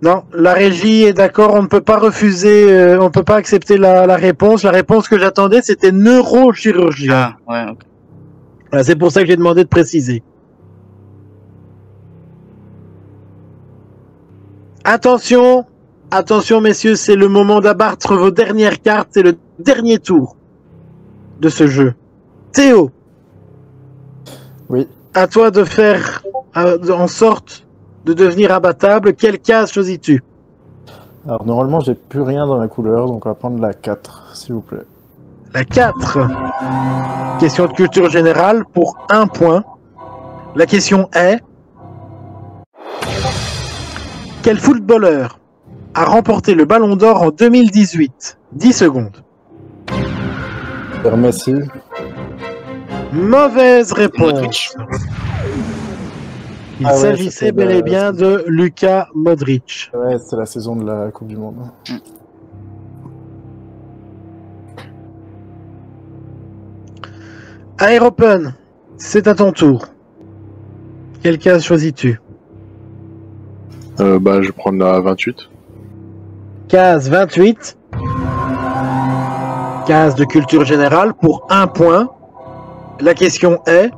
Non, la régie est d'accord, on ne peut pas refuser, on ne peut pas accepter la réponse. La réponse que j'attendais, c'était neurochirurgien. Ah, ouais, ok. Voilà, c'est pour ça que j'ai demandé de préciser. Attention, attention messieurs, c'est le moment d'abattre vos dernières cartes, c'est le dernier tour de ce jeu. Théo. Oui. À toi de faire en sorte de devenir abattable. Quelle case choisis-tu? Alors normalement j'ai plus rien dans la couleur, donc on va prendre la 4, s'il vous plaît. La 4. Question de culture générale pour 1 point. La question est... Quel footballeur a remporté le Ballon d'Or en 2018? 10 secondes. Messi. Mauvaise réponse. Il s'agissait bel et bien de Luka Modric. Ouais, c'est la saison de la Coupe du Monde. Aeropen, c'est à ton tour. Quelle case choisis-tu? Je vais prendre la 28. Case 28. Case de culture générale pour 1 point. La question est...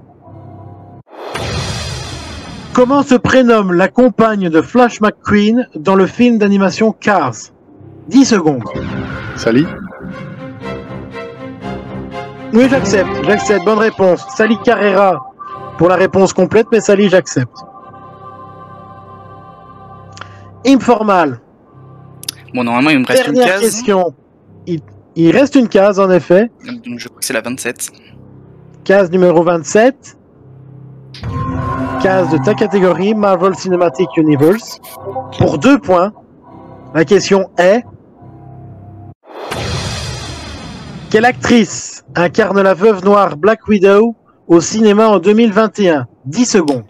Comment se prénomme la compagne de Flash McQueen dans le film d'animation Cars? 10 secondes. Sally? Oui, j'accepte. Bonne réponse. Sally Carrera pour la réponse complète, mais Sally, j'accepte. Informal. Bon, normalement, il me reste une Dernière case. question. Il reste une case, en effet. Donc, je crois que c'est la 27. Case numéro 27. Case de ta catégorie, Marvel Cinematic Universe. Pour 2 points. La question est... Quelle actrice incarne la veuve noire Black Widow au cinéma en 2021? 10 secondes.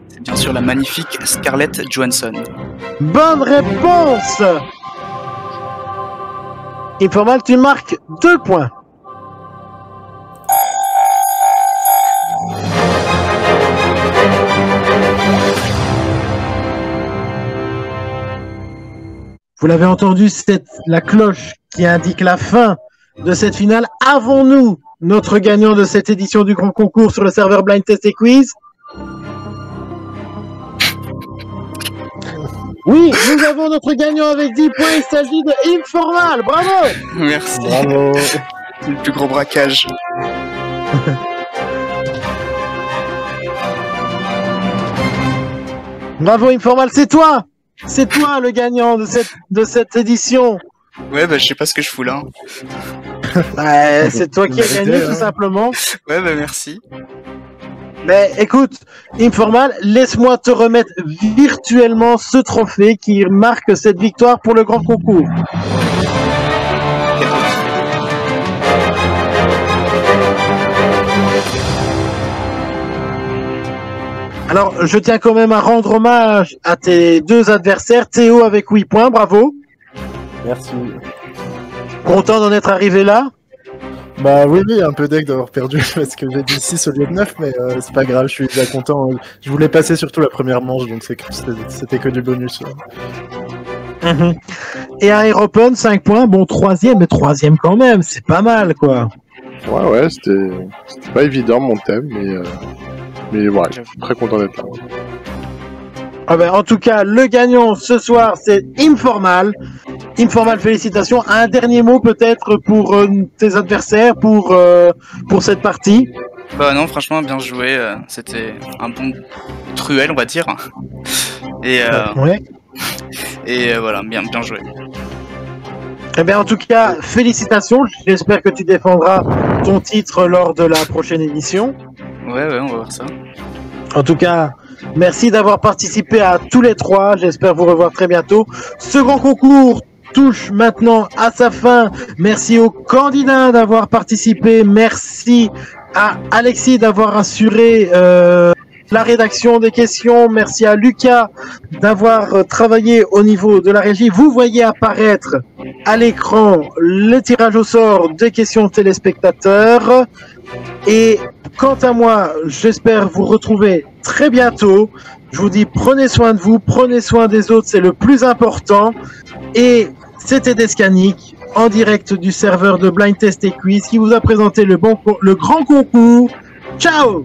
C'est bien sûr la magnifique Scarlett Johansson. Bonne réponse! Informal, tu marques 2 points. Vous l'avez entendu, c'est la cloche qui indique la fin de cette finale. Avons-nous notre gagnant de cette édition du grand concours sur le serveur Blind Test et Quiz? Oui, nous avons notre gagnant avec 10 points. Il s'agit de Informal. Bravo! Merci. Bravo. C'est le plus gros braquage. Bravo Informal, c'est toi! C'est toi le gagnant de cette édition. Ouais, bah je sais pas ce que je fous là. Ouais, c'est toi qui as gagné tout simplement. Ouais, bah merci. Mais écoute, Informal, laisse-moi te remettre virtuellement ce trophée qui marque cette victoire pour le grand concours. Alors, je tiens quand même à rendre hommage à tes 2 adversaires. Théo avec 8 points, bravo. Merci. Content d'en être arrivé là? Bah oui, un peu deck d'avoir perdu parce que j'ai dit 6 au lieu de 9, mais c'est pas grave, je suis déjà content. Je voulais passer surtout la première manche, donc c'était que du bonus. Et Aeropen, 5 points, bon, 3e, mais 3e quand même, c'est pas mal, quoi. Ouais, c'était pas évident mon thème, mais ouais, je suis très content d'être là. Ah ben, en tout cas, le gagnant ce soir, c'est Informal. Informal, félicitations. Un dernier mot peut-être pour tes adversaires, pour cette partie? Bah non, franchement, bien joué. C'était un bon truel, on va dire. Et, ouais. Et voilà, bien joué. Eh bien, en tout cas, félicitations. J'espère que tu défendras ton titre lors de la prochaine édition. Ouais, on va voir ça. En tout cas, merci d'avoir participé à tous les 3. J'espère vous revoir très bientôt. Ce grand concours touche maintenant à sa fin. Merci aux candidats d'avoir participé. Merci à Alexis d'avoir assuré la rédaction des questions. Merci à Lucas d'avoir travaillé au niveau de la régie. Vous voyez apparaître à l'écran le tirage au sort des questions téléspectateurs. Et quant à moi, j'espère vous retrouver très bientôt. Je vous dis, prenez soin de vous, prenez soin des autres, c'est le plus important. Et c'était Descanic, en direct du serveur de Blind Test et Quiz, qui vous a présenté le grand concours. Ciao!